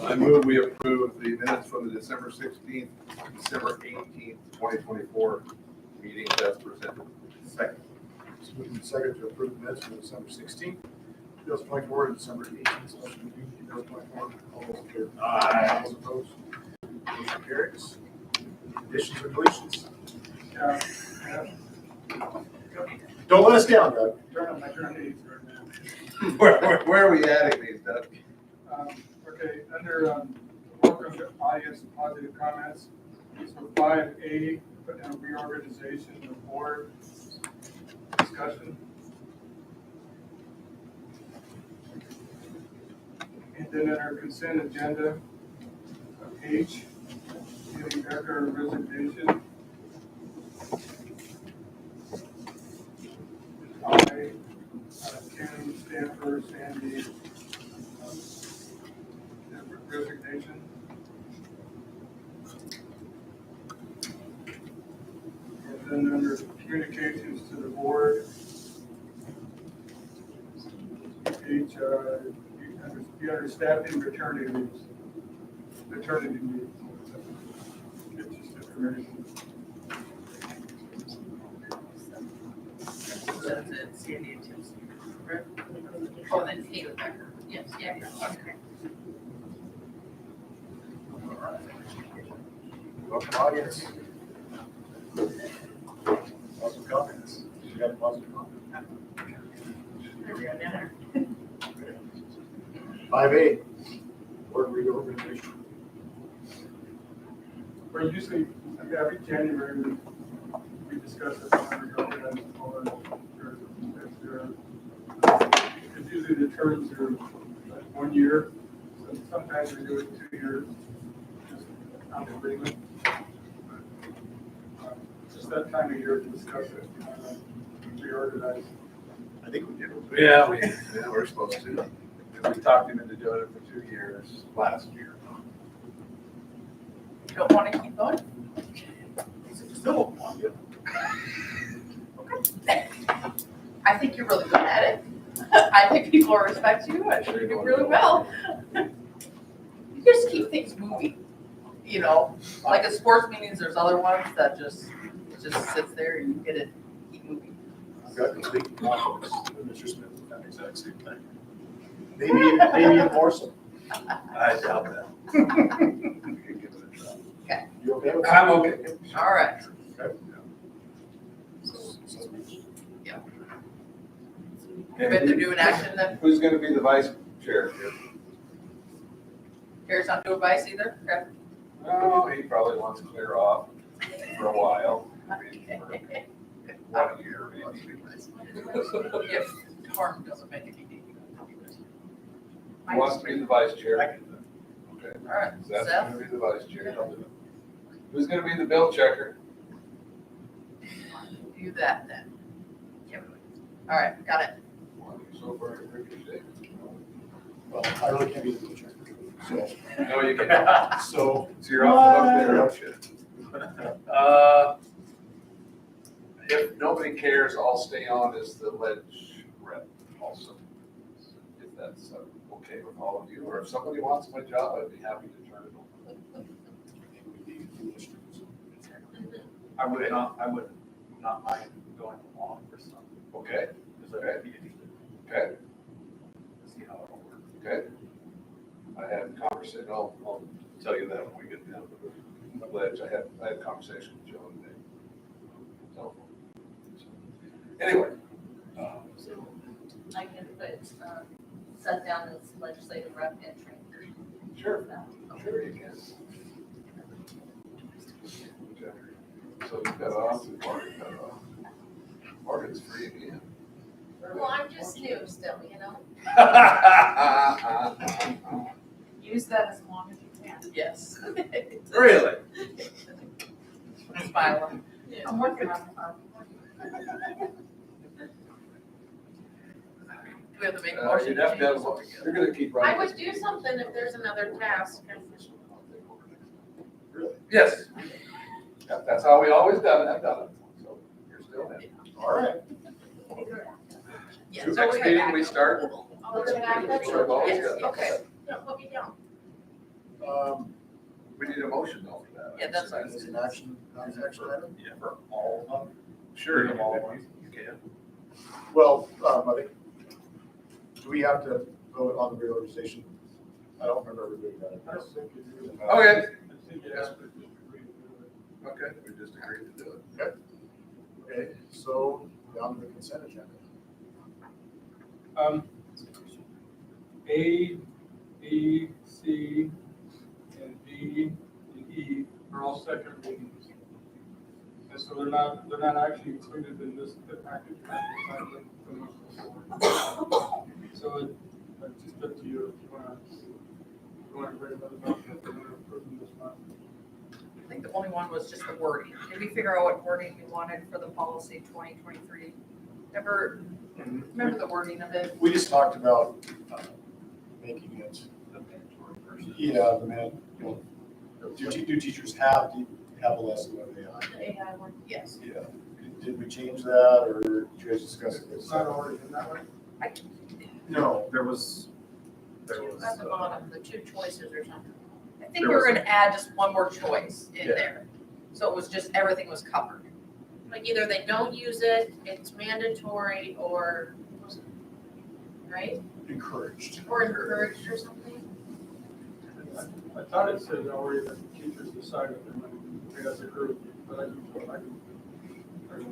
I move we approve the minutes from the December 16th, December 18th, 2024 meetings as presented. Second. It's moved and seconded to approve the minutes for December 16th, 2024, and December 18th, special meeting, 2024. All those in favor? Aye. All those opposed? Motion carries. Additions or deletions? Don't let us down, Doug. Turn on my turn aids right now. Where are we adding these, Doug? Okay, under welcome to audience positive comments, so 5A, put down reorganization of board discussion. And then under consent agenda, H, Haley Becker resignation. I, Ken Stanford, Sandy, resignation. And then under communications to the board, H, you under staffing maternity leaves. Maternity leave. It's just information. That's it, Sandy and Tim's. Right? Oh, then Haley Becker. Yes, yeah, okay. Welcome, audience. Positive comments. You got a positive comment? There we go, now. 5A, board reorganization. We're usually, every January, we discuss it on reorganizing the board. It's usually the terms are like 1 year, so sometimes we do it 2 years, just on agreement. Just that time of year to discuss it, reorganize. I think we did. Yeah, we're supposed to. We talked him into doing it for 2 years last year. You don't want to keep going? Still want you. Okay. I think you're really good at it. I think people respect you. I think you do really well. You just keep things moving, you know? Like at sports meetings, there's other ones that just sits there and you get it, keep moving. I've got complete confidence with Mr. Smith with that exact same thing. Maybe more so. I doubt that. We can give it a try. You okay with that? I'm okay. All right. Okay. You bet they're doing action then. Who's gonna be the vice chair here? Here's not doing vice either? Okay. Oh, he probably wants to clear off for a while. Maybe for 1 year, maybe. If harm doesn't make any need. Who wants to be the vice chair? Okay. All right, That's Seth? gonna be the vice chair. I'll do it. Who's gonna be the bill checker? Do that then. Yep. All right, got it. So far, ricochet. Well, I really can't be the teacher. So, No, you can't. so So you're off the hook there, oh shit. If nobody cares, I'll stay on as the ledge rep also. If that's okay with all of you, or if somebody wants my job, I'd be happy to turn it over. I would not mind going along for some, Okay, because I would be interested okay, to see how it all works. okay. I had a conversation, I'll tell you that when we get down to the ledge. I had a conversation with Joe today. Telephone. So, anyway, So I can put, set down as legislative rep and trainer. sure, sure you can. So you got off, and Morgan got off. Morgan's free again. Well, I'm just new still, you know? Use that as long as you can. Yes. Really? Smile. I'm working on Do we have to make a You'd motion? have to have, you're gonna keep running. I would do something if there's another task. Really? Yes. Yeah, that's how we always done it, I've done it, so you're still in. All right. Yes. So next meeting we start. I'll look back. Sure, always Yes, got it. Okay, no, put me down. We need a motion though for that. Yeah, that's what I was As an action item? Yeah, for all of them. Sure, Read them all at you once. can. Well, I think, do we have to vote on the reorganization? I don't remember ever doing that. I don't think you do. Okay. I think you have to just agree to do it. Okay, we just agreed to do it. Okay, so down to the consent agenda. A, B, C, and D, and E are all second readings. And so they're not actually included in this, the package. So it's just up to you if you wanna bring another document that we're approving this month. I think the only one was just the wording. Did we figure out what wording you wanted for the policy 2023? Ever remember the wording of it? We just talked about making it, yeah, the man, you know, do teachers have a lesson with AI? The AI one. Yes. Yeah. Did we change that, or did you guys discuss it? It's not already in that way? No. There was, At the bottom, the two choices or something. I think we were gonna add just one more choice in Yeah. there. So it was just, everything was covered. Like either they don't use it, it's mandatory, or, right? Encouraged. Or encouraged or something. I thought it said already that the teachers decided they're going to, as a group, but I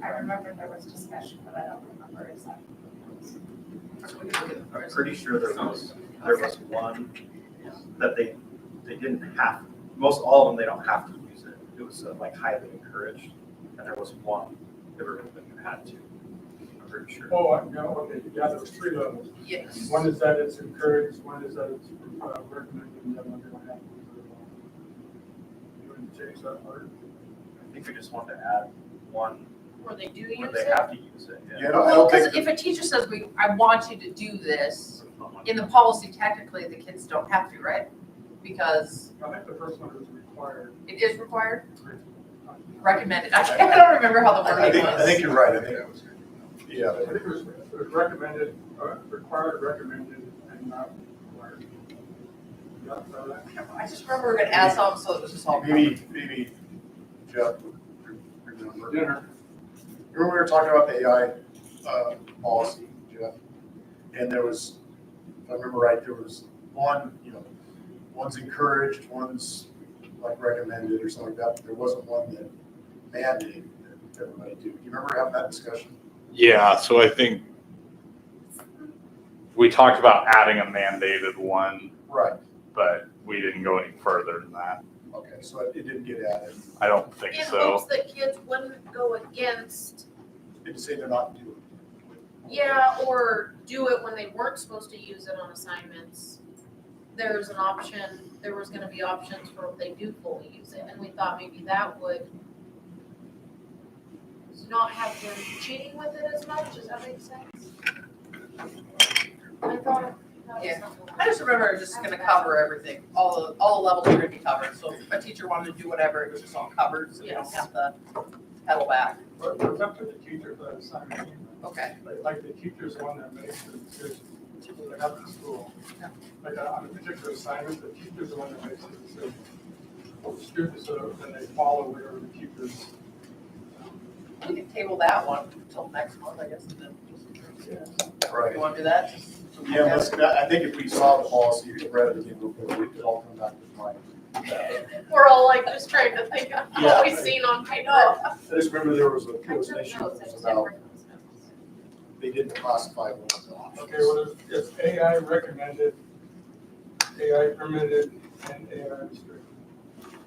remember there was discussion, but I don't remember exactly. I'm pretty sure there was one that they didn't have, most all of them, they don't have to use it. It was like highly encouraged, and there was one that you had to. I'm pretty sure. Oh, no, okay, yeah, there was 3 levels. Yes. One is that it's encouraged, one is that it's recommended, and the other one they don't have to use it at all. You want to change that part? I think we just wanted to add one Or they do where use they it. have to use it. Yeah, I don't Well, think because if a teacher says, I want you to do this, in the policy, technically, the kids don't have to, right? Because I think the first one is required. it is required, recommended. I don't remember how the wording was. I think you're right, I think, That was good. yeah. I think it was recommended, required, recommended, and not required. You got that? I just remember we were gonna add something, so it was just all. Maybe Jeff would remember. Dinner. Remember we were talking about the AI policy, Jeff? And there was, if I remember right, there was one, one's encouraged, one's like recommended or something like that. But there wasn't one that mandated that everybody do. You remember having that discussion? Yeah, so I think we talked about adding a mandated one, Right. but we didn't go any further than that. Okay, so it didn't get added. I don't think In so. hopes that kids wouldn't go against, It didn't say they're not doing it. yeah, or do it when they weren't supposed to use it on assignments. There's an option, there was gonna be options for if they do fully use it, and we thought maybe that would not have them cheating with it as much, does that make sense? I thought that was Yeah. something. I just remember it was just gonna cover everything, all the levels were gonna be covered, so if a teacher wanted to do whatever, it was just all covered, so you don't Yes. have to pedal back. But it's up to the teacher for that assignment. Okay. Like the teacher's the one that makes the decision, like up at school. Like on a particular assignment, the teacher's the one that makes the decision. The students, then they follow whatever the teacher's. We can table that one until next month, I guess, and then just, Right. you wanna do that? Just- Yeah, I think if we saw the policy, read everything before, we could all come back to mind. We're all like just trying to think of Yeah. what we've seen on paper. I just remember there was I an took issue notes, I just about, didn't bring those notes. they didn't classify one as an option. Okay, well, it's AI recommended, AI permitted, and AI restricted.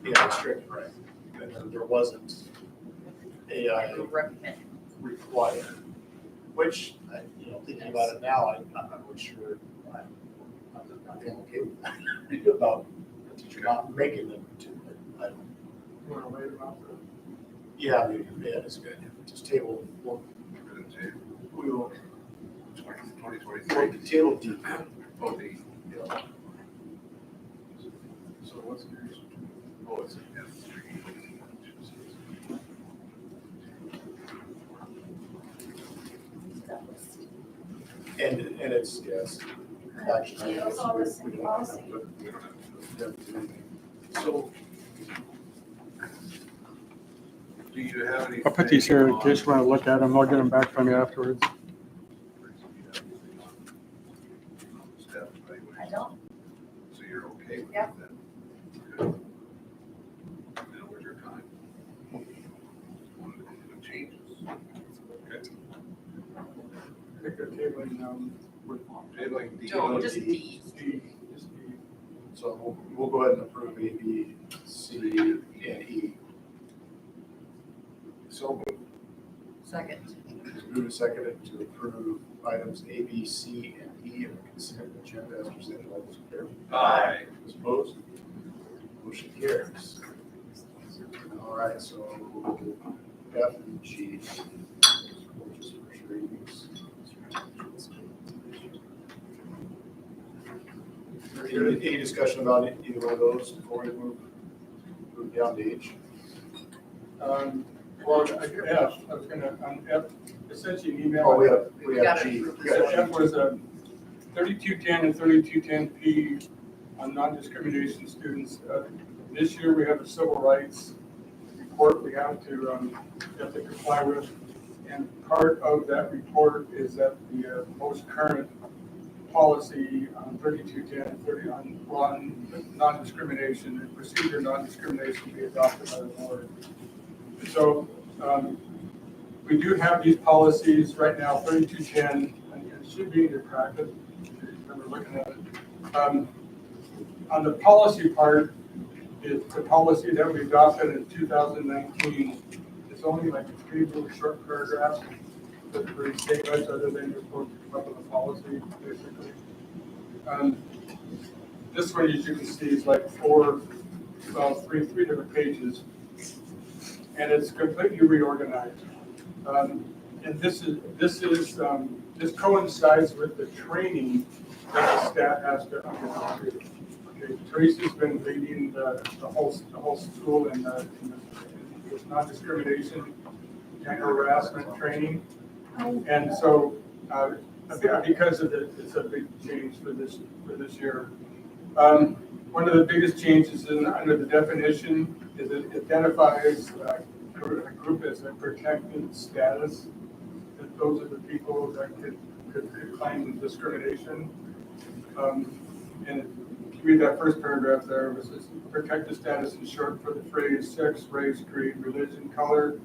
Yeah, restricted, right. And then there wasn't AI Recommend. required, which, thinking about it now, I'm not really sure, I'm okay with that. About the teacher not making them do it. I don't, You want to wait about the. yeah, it's good. Just table, We're gonna table we will, 2023. table D. Oh, the, Yeah. So what's the reason? oh, it's, yeah. And it's, yes. Action Yeah, it's all the same policy. We don't have to. items. So, do you have any? I'll put these here in case you want to look at them. I'll get them back from you afterwards. Staff evaluation? I don't. So you're okay with Yeah. that? Good. Now, where's your time? What changes? Okay. I think they're tabling, Tabling D. Joe, just D. D. So we'll go ahead and approve A, B, C, and E. So moved. Second. It's moved and seconded to approve items A, B, C, and E of the consent agenda as presented. All those in favor? Aye. Those opposed? Motion carries. All right, so F and G. Just first readings. Any discussion about either one of those before we move down to H? Well, F, I was gonna, on F, I sent you an email. Oh, we have got G. it. We So got F G. was 3210 and 3210P on non-discrimination students. This year, we have a civil rights report we have to comply with. And part of that report is that the most current policy on 3210, on non-discrimination and procedure non-discrimination be adopted by the board. So we do have these policies right now, 3210, and it should be in your packet, if you're looking at it. On the policy part, it's the policy that we adopted in 2019. It's only like 3 really short paragraphs that really say much other than you're supposed to come up with a policy, basically. This one, as you can see, is like three different pages. And it's completely reorganized. And this coincides with the training that the staff has to undergo. Okay, Tracy's been leading the whole school in this non-discrimination and harassment training. And so, because of it, it's a big change for this year. One of the biggest changes under the definition is it identifies a group as a protected status. That those are the people that could claim discrimination. And if you read that first paragraph there, it says protected status is short for the phrase sex, race, creed, religion, color,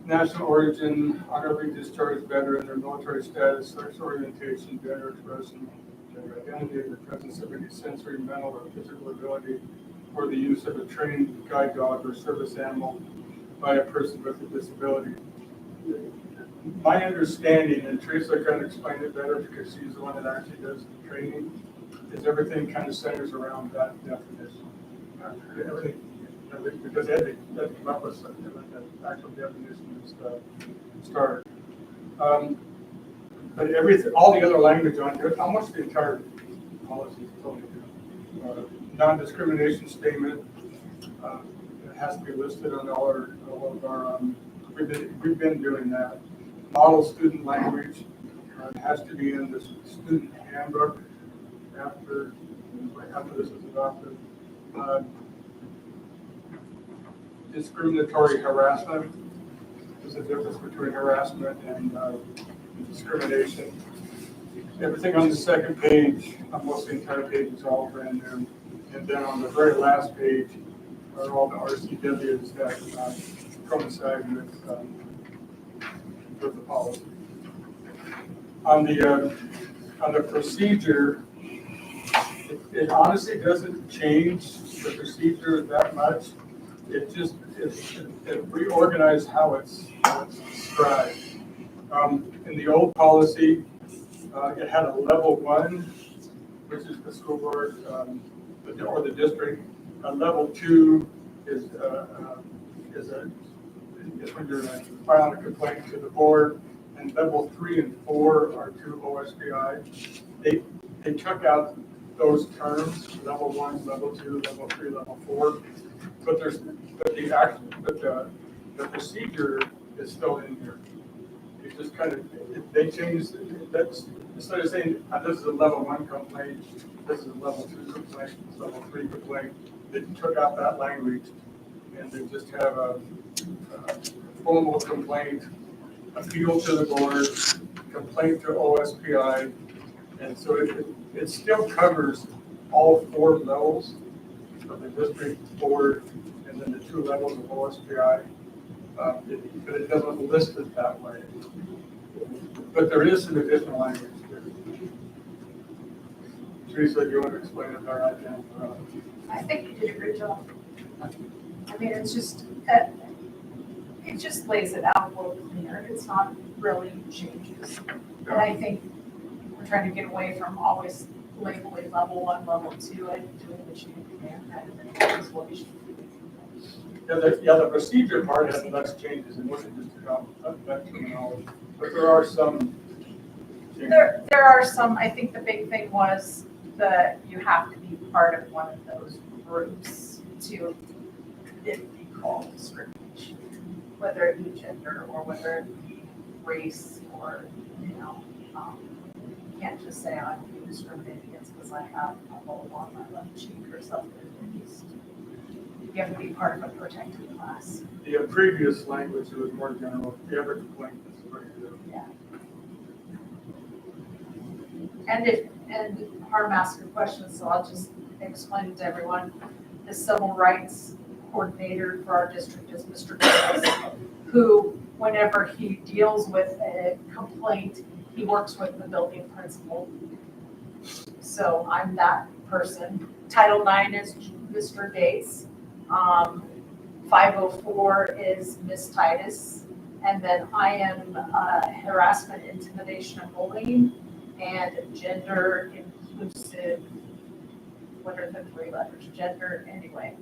national origin, honorably discharged veteran, or military status, sex orientation, gender expression, gender identity, the presence of any sensory, mental, or physical ability, or the use of a trained guide dog or service animal by a person with a disability. My understanding, and Teresa can explain it better because she's the one that actually does the training, is everything kind of centers around that definition. Everything, because they had to come up with something like that actual definition and start. But all the other language on here, almost the entire policy is totally different. Non-discrimination statement it has to be listed on all of our. We've been doing that. Model student language has to be in the student handbook after this is adopted. Discriminatory harassment. There's a difference between harassment and discrimination. Everything on the second page, almost the entire page is all brand new. And then on the very last page are all the RCWs that coincide with the policy. On the procedure, it honestly doesn't change the procedure that much. It just it reorganized how it's described. In the old policy, it had a level 1, which is the school board or the district. Level 2 is when you're filing a complaint to the board, and level 3 and 4 are 2 OSBI. They took out those terms, level 1, level 2, level 3, level 4, but the procedure is still in here. it just kind of, they changed, that's, instead of saying, this is a level 1 complaint, this is a level 2 complaint, this is a level 3 complaint, they took out that language, and they just have a formal complaint, appeal to the board, complaint to OSPI, and so it still covers all 4 levels of the district board, and then the 2 levels of OSPI. But it doesn't list it that way. But there is some additional language there. Teresa, do you want to explain it better? I can. I think you did a great job. I mean, it's just, it just lays it out a little cleaner. It's not really changes. And I think we're trying to get away from always labeling level 1, level 2, and doing the chain of command kind of thing. That is what we should do. The procedure part has less changes and wasn't just about that terminology. But there are some changes. There are some, I think the big thing was that you have to be part of one of those groups to it be called discrimination, whether it be gender or whether it be race or, you you can't just say I'm being discriminated against because I have a hole on my left cheek or something. You have to be part of a protected class. The previous language was more general. If you ever complain, that's what you do. Yeah. And Harm asked a question, so I'll just explain it to everyone. The civil rights coordinator for our district is Mr. Davis, who, whenever he deals with a complaint, he works with the building principal. So I'm that person. Title IX is Mr. Gates. 504 is Ms. Titus. And then I am harassment, intimidation, and bullying, and gender inclusive, what are the 3 letters? Gender, anyway.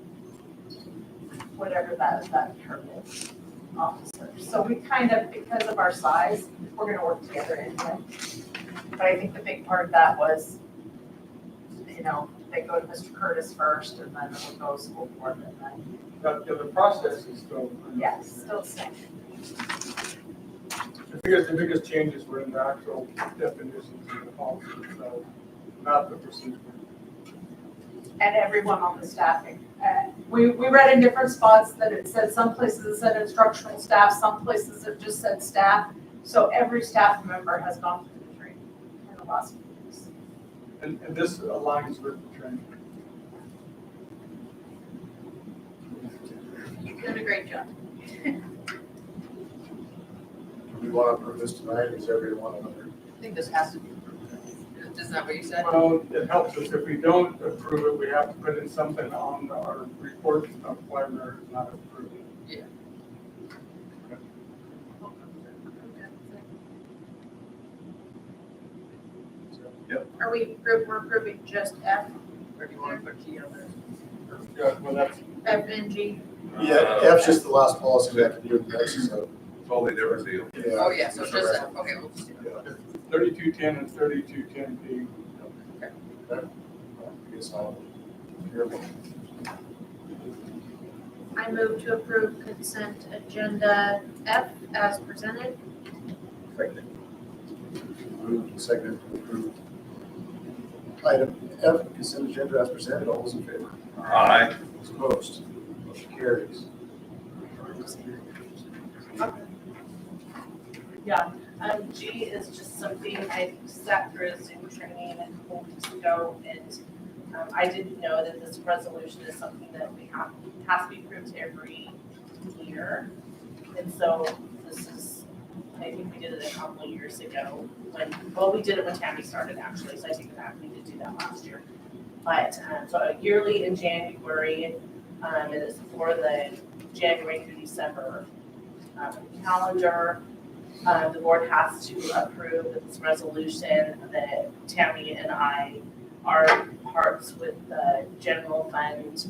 Whatever that term is, officer. So we kind of, because of our size, we're gonna work together anyway. But I think the big part of that was, they go to Mr. Curtis first, and then it will go school board, and then, The process is still. yes, still the same. The biggest changes were in the actual definitions of the policy itself, not the procedure. And everyone on the staffing. We read in different spots that it said, some places it said instructional staff, some places it just said staff. So every staff member has gone through the training in the last few weeks. And this aligns with the training. You've done a great job. Do we want to approve this tonight? Is everyone under? I think this has to be approved. Isn't that what you said? Well, it helps us. If we don't approve it, we have to put in something on our report of why we're not approving it. We're approving just F, Or do you want to put G on there? Yeah, well, that's, F and G? Yeah, F's just the last policy we have to do next, so. Totally different deal. Oh, yeah, so just that, okay, we'll just do Yeah. 3210 and 3210P. I guess I'll hear one. I move to approve consent agenda F as presented. Moved and seconded to approve item F, consent agenda as presented. All those in favor? Aye. Those opposed? Motion carries. Yeah, G is just something I sat through a Zoom training a couple weeks ago, and I didn't know that this resolution is something that has to be approved every year. And so this is, I think we did it a couple of years ago we did it when Tammy started actually, so I take it back, we did do that last year. But, so yearly in January, and it's for the January through December calendar. The board has to approve this resolution that Tammy and I are parts with the general fund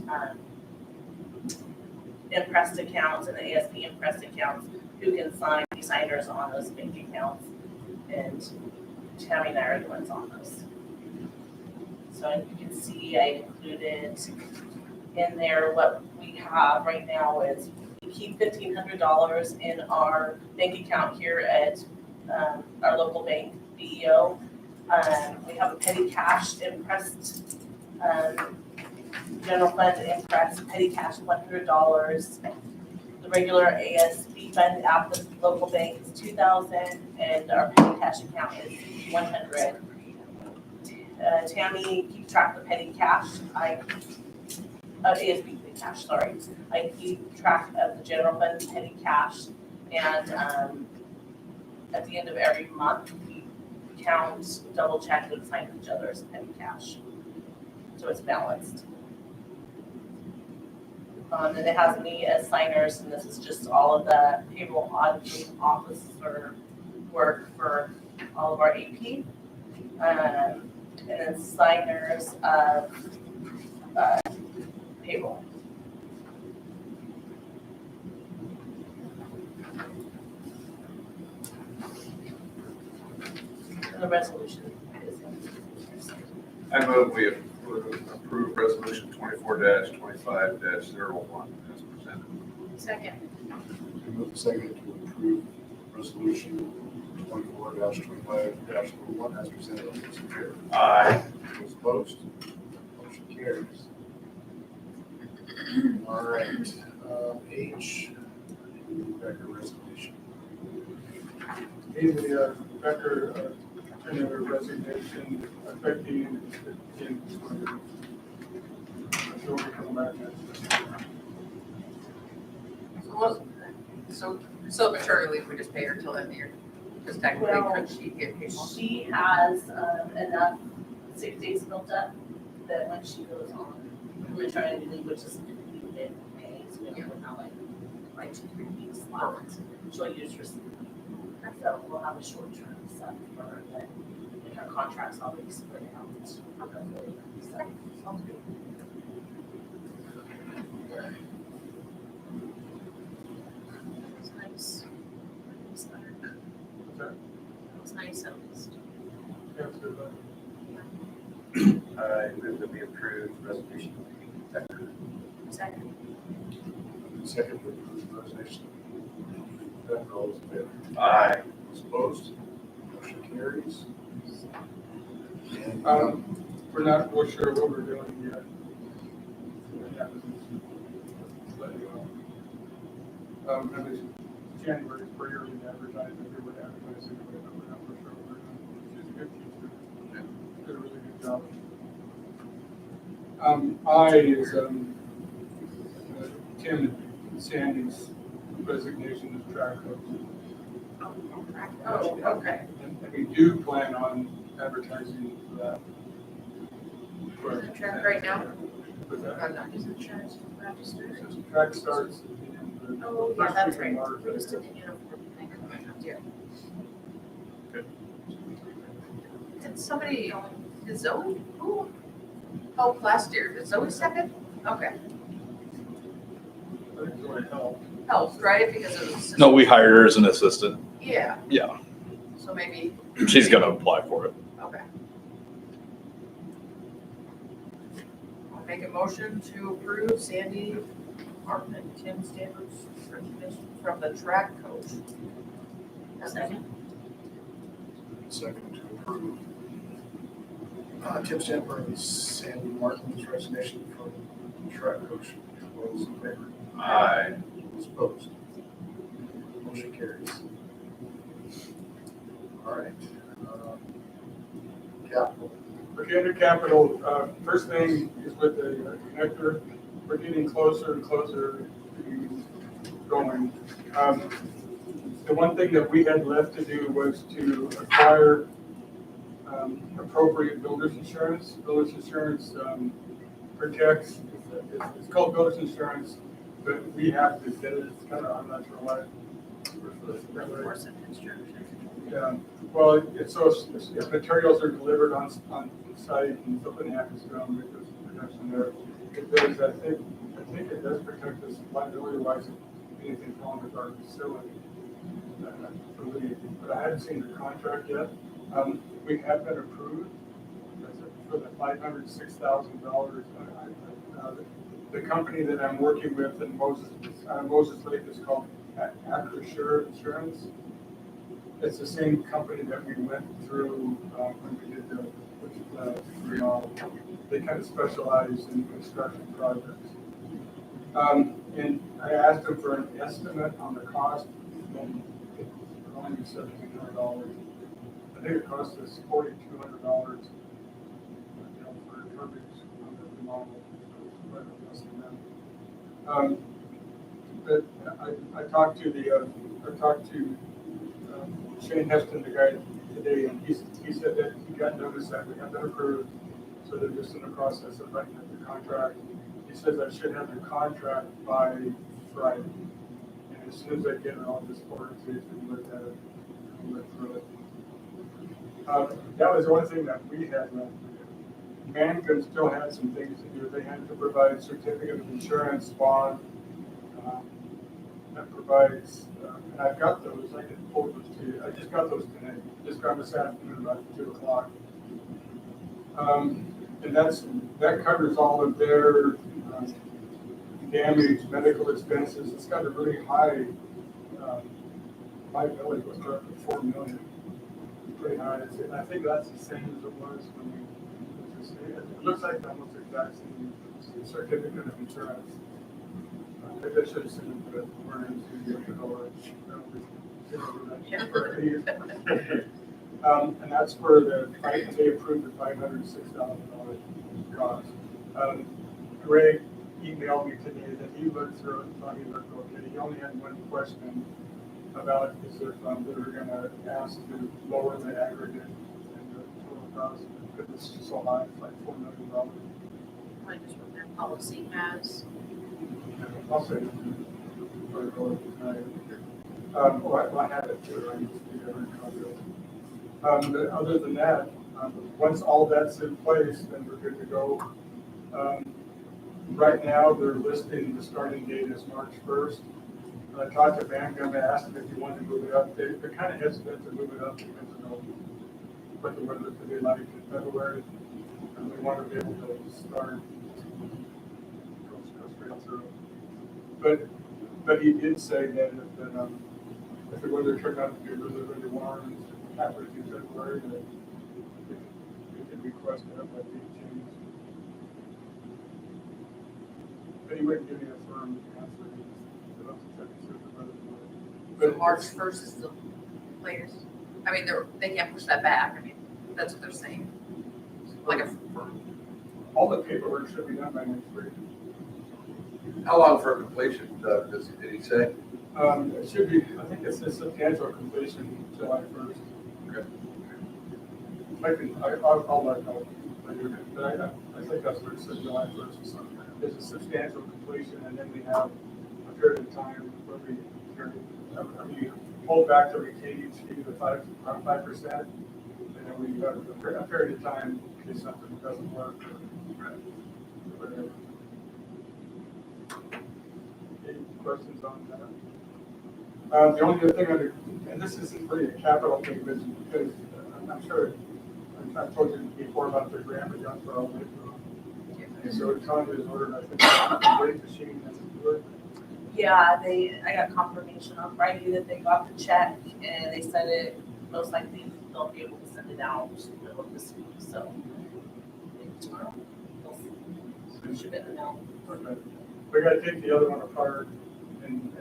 impressed accounts and the ASB impressed accounts who can sign, be signers on those bank accounts. And Tammy and I are the ones on those. So you can see I included in there what we have right now is we keep $1,500 in our bank account here at our local bank, BEO. We have a petty cash impressed, general fund impressed, petty cash $100. The regular ASB fund at the local bank is $2,000, and our petty cash account is $100. Tammy keeps track of the petty cash. ASB petty cash, sorry. I keep track of the general fund petty cash, and at the end of every month, we count, double check, and sign each other's petty cash. So it's balanced. And it has me as signers, and this is just all of the payroll auditing officer work for all of our AP. And then signers of payroll. And the resolution is I move we approve resolution 24-25-01 as presented. Second. We move the second to approve resolution 24-25-01 as presented. All those in favor? Aye. Those opposed? Motion carries. All right, H, Becker resolution. Need the Becker tentative resignation effective in. Until we come back next. So maternity leave, we just pay her till the end of the year. Because technically, Well, could she get paid more? She has enough sick days built up that when she goes on maternity leave, which is in May, so we have about like 2-3 weeks left, she'll use her sick leave. So we'll have a short term stuff for her, but in her contracts, I'll be split out. So, sounds good. That's nice. That's nice at least. Yeah, so I move that we approve resolution Becker. Second. Second to approve resignation. Becker, all those in favor? Aye. Those opposed? Motion carries. And we're not real sure what we're doing yet. And it's January for yearly advertising, we would advertise it, but we're not real sure what we're doing. She's a good teacher. Did a really good job. I is, Tim and Sandy's resignation as track coach. Oh, okay. And we do plan on advertising for that. Is it track right now? But that, I'm not. Is insurance registered? track starts at the end of the. Oh, yeah, first that's week of right. March. We just didn't, think Yeah. Did somebody, did Zoe? Who? Oh, last year. Did Zoe second? Okay. But it's going to help. Helped, right? Because it was. No, we hired her as an assistant. Yeah. Yeah. So maybe, She's gonna apply for it. okay. I'll make a motion to approve Sandy Martin and Tim Stanford's resignation from the track coach. Second. second to approve Tim Stanford and Sandy Martin's resignation from track coach. All those in favor? Aye. Those opposed? Motion carries. All right. Capital. Okay, under capital, first thing is with the connector, we're getting closer and closer to going. The one thing that we had left to do was to acquire appropriate builder's insurance. Builder's insurance protects, it's called builder's insurance, but we have to get it, it's kind of, I'm not sure why. Reinforcement construction. Yeah, well, it's so if materials are delivered on site and something happens to them, there's protection there. It does, I think it does protect us liability wise if anything's wrong with our facility. But I haven't seen the contract yet. We have been approved for the $506,000. The company that I'm working with in Moses Lake is called LaCrosse-WA Insurance. It's the same company that we went through when we did the remodel. They kind of specialize in construction projects. And I asked them for an estimate on the cost, and it was only $1,700. I think it cost us $4,200, for coverage on the remodel. So it's quite a less than that. But I talked to Shane Heston, the guy today, and he said that he got notice that we have been approved, so they're just in the process of writing up the contract. He says I should have the contract by Friday, and as soon as I get it, I'll just forward it to you and look at it, and look through it. That was the one thing that we had left. Mangum still had some things to do. They had to provide certificate of insurance bond that provides, and I've got those. I can pull those to you. I just got those today. Just got them this afternoon about 2 o'clock. And that covers all of their damage, medical expenses. It's got a really high liability. It was up to $4 million. Pretty high. I think that's the same as it was when we. It looks like almost the exact same certificate of insurance. Maybe I should have seen it, but we're in and that's for they approved the $506,000 cost. Greg emailed me today that he looked through it and thought he looked okay. He only had one question about is if they were going to ask to lower the aggregate and the total cost because it's so high, it's like $4 million. Like just what their policy has. I'll say it. I have it too. I need to do that. But other than that, once all that's in place, then we're good to go. Right now, they're listing the starting date as March 1st. I talked to Mangum, I asked them if you wanted to move it up. They're kind of hesitant to move it up because of what the weather could be like in February. And we want to be able to start, go straight through. But he did say that if the weather turned out to be really, really warm halfway through February, that we could request that by being changed. But he wouldn't give me a firm answer. So March 1st is the latest. I mean, they can't push that back. I mean, that's what they're saying. Like All the paperwork should be done by next week. How long for completion, did he say? It should be, I think it's a substantial completion July 1st. Okay. I'll let know later, but I think that's what it said, July 1st or something. There's a substantial completion, and then we have a period of time where we hold back the retainage fee to 5%, and then we have a period of time in case something doesn't work or whatever. Any questions on that? The only other thing and this isn't really a capital thing, but because I'm sure I've told you before about the grant we got for our weight room. And so it's on his order, I think, the weight machine has to do it. Yeah, I got confirmation on Friday that they got the check and they said it most likely they'll be able to send it out in the middle of this week, so maybe tomorrow. We'll ship it now. Okay. We gotta take the other one apart and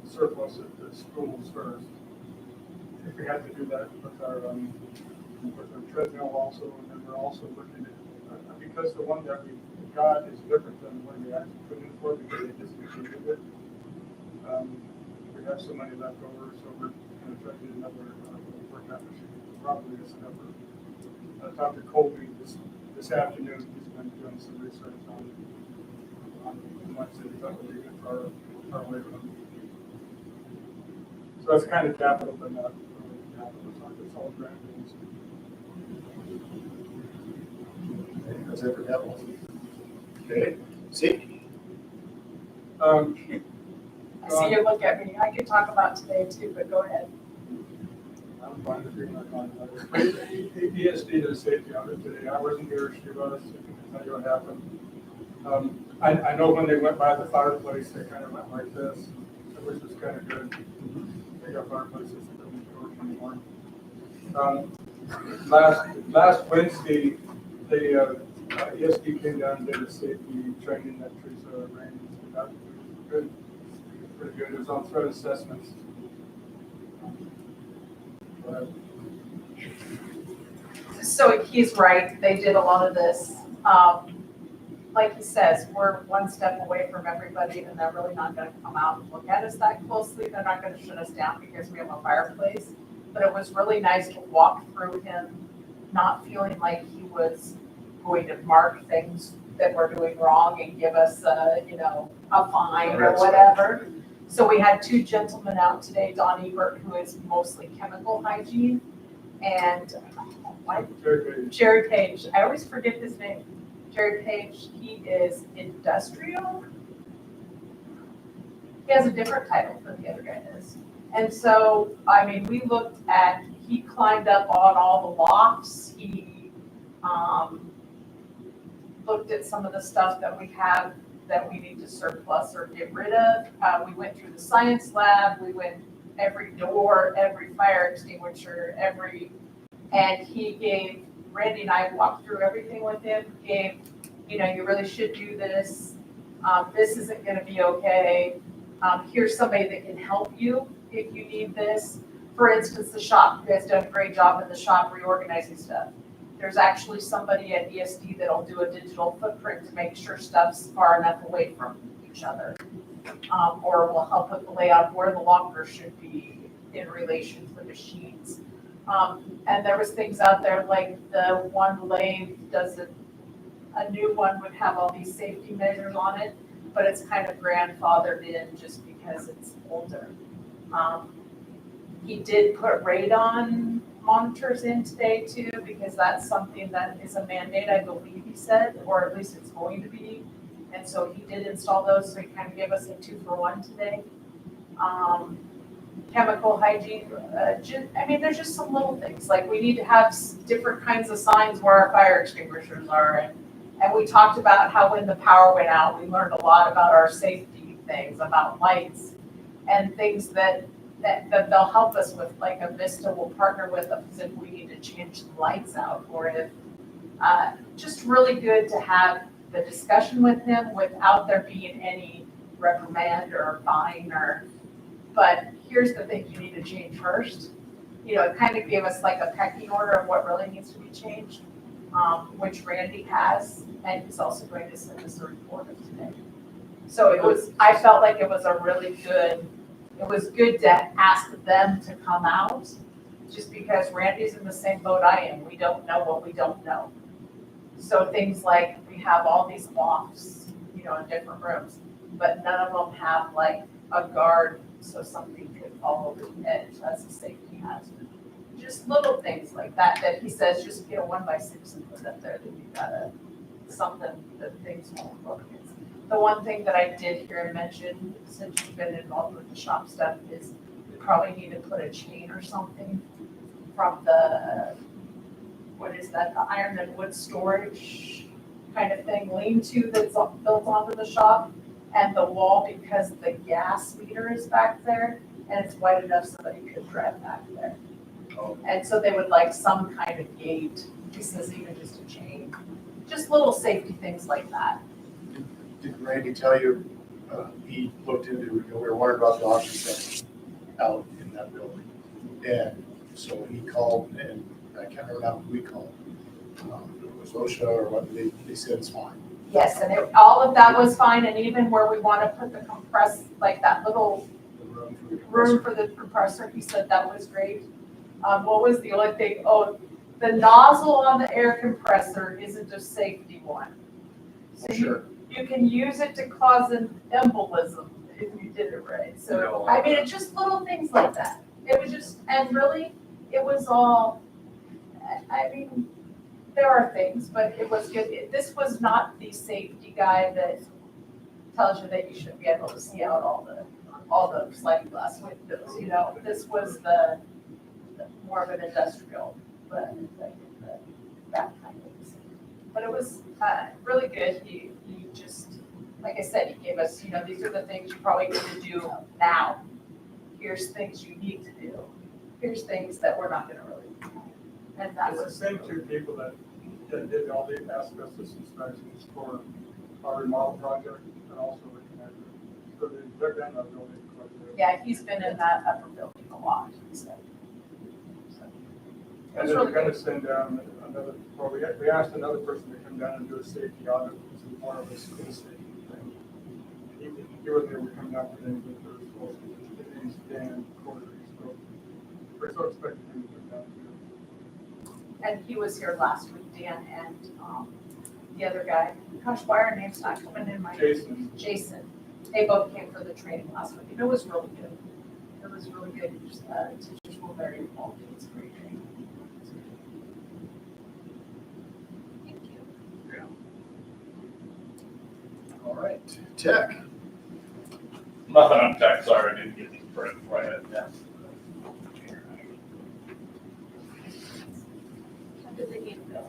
surplus it to schools first. If we have to do that with our treadmill also, and then we're also looking at, because the one that we got is different than the one we actually put in for because they discontinued it. We have some money left over, so we're gonna try to get another workout machine. Probably this number. I talked to Colby this afternoon. He's been doing some research on much that he thought would be good for our weight room. So that's kind of capital, but not really capital. It's all grant things. That's it for capital. Okay, see? I see you look at me. I could talk about today too, but go ahead. I'm fine with doing that on APS did a safety audit today. I wasn't here, she was, I can tell you what happened. I know when they went by the fireplace, they kind of went like this, which was kind of good. They got fireplaces that don't work. Last Wednesday, the ESD came down and did a safety training that Teresa ran. That was good, pretty good. It was on threat assessments. So he's right, they did a lot of this. Like he says, we're one step away from everybody and they're really not gonna come out and look at us that closely. They're not gonna shut us down because we have a fireplace. But it was really nice to walk through him, not feeling like he was going to mark things that we're doing wrong and give us, a fine or whatever. So we had two gentlemen out today, Don Ebert, who is mostly chemical hygiene, and Jerry Page, I always forget his name. Jerry Page, he is industrial. He has a different title than the other guy is. And so, I mean, he climbed up on all the lofts. He looked at some of the stuff that we have that we need to surplus or get rid of. We went through the science lab. We went every door, every fire extinguisher, and he gave, Randy and I walked through everything with him, you really should do this. This isn't gonna be okay. Here's somebody that can help you if you need this. For instance, the shop, you guys done a great job in the shop reorganizing stuff. There's actually somebody at ESD that'll do a digital footprint to make sure stuff's far enough away from each other. Or will help with the layout of where the lockers should be in relation to the machines. And there was things out there like the one lathe a new one would have all these safety measures on it, but it's kind of grandfathered in just because it's older. He did put radon monitors in today too, because that's something that is a mandate, I believe he said, or at least it's going to be. And so he did install those, so he kind of gave us a 2-for-1 today. Chemical hygiene, there's just some little things, like we need to have different kinds of signs where our fire extinguishers are. And we talked about how when the power went out, we learned a lot about our safety things, about lights and things that they'll help us with, like a Vista will partner with us if we need to change the lights out, or if, just really good to have the discussion with him without there being any reprimand or fine but here's the thing you need to change first. It kind of gave us like a pecking order of what really needs to be changed, which Randy has, and he's also going to send us a report of today. So I felt like it was good to ask them to come out, just because Randy's in the same boat I am. We don't know what we don't know. So things like we have all these lofts, in different rooms, but none of them have like a guard so something could fall over the edge. That's a safety hazard. Just little things like that he says just get a 1x6 and put it up there, then you've got something that things won't go against. The one thing that I did hear him mention, since you've been involved with the shop stuff, is we probably need to put a chain or something from the iron and wood storage kind of thing, lean-to that's built onto the shop, and the wall, because the gas meter is back there, and it's wide enough somebody could drive back there. And so they would like some kind of gate, he says even just a chain, just little safety things like that. Did Randy tell you, he looked into, we were wondering about the auction center out in that building. And so he called, and I can't remember now who we called. It was OSHA or what, they said it's fine. Yes, and all of that was fine, and even where we want to put the like that little room for the compressor, he said that was great. What was the only thing? Oh, the nozzle on the air compressor isn't a safety one. So Sure. You can use it to cause an embolism if you did it right. So, it's just little things like that. It was just, and really, it was all, there are things, but it was good. This was not the safety guy that tells you that you should be able to see out all the sliding glass windows, This was the more of an industrial, but that kind of thing. But it was really good. He just, like I said, he gave us, these are the things you probably need to do now. Here's things you need to do. here's things that we're not gonna really, and that It's the was. same two people that did all the asbestos inspections for our remodel project and also the connector. So they're done that building quite a bit. Yeah, he's been in that upper building a lot, so. And then we're gonna send down another, well, we asked another person to come down and do a safety audit, which is more of a school safety thing. He wasn't able to come down today, but there was supposed to be, his name's Dan Corder, so we're so expecting him to come down too. And he was here last week, Dan, and, the other guy, gosh, why are names not coming in my? Jason. They both came for the training last week, and it was really good. It was really good. Teachers were very involved. It was great training. Thank you. All right, Tech. Nothing on tech, sorry, I didn't get these printed before I had that. How did the game go?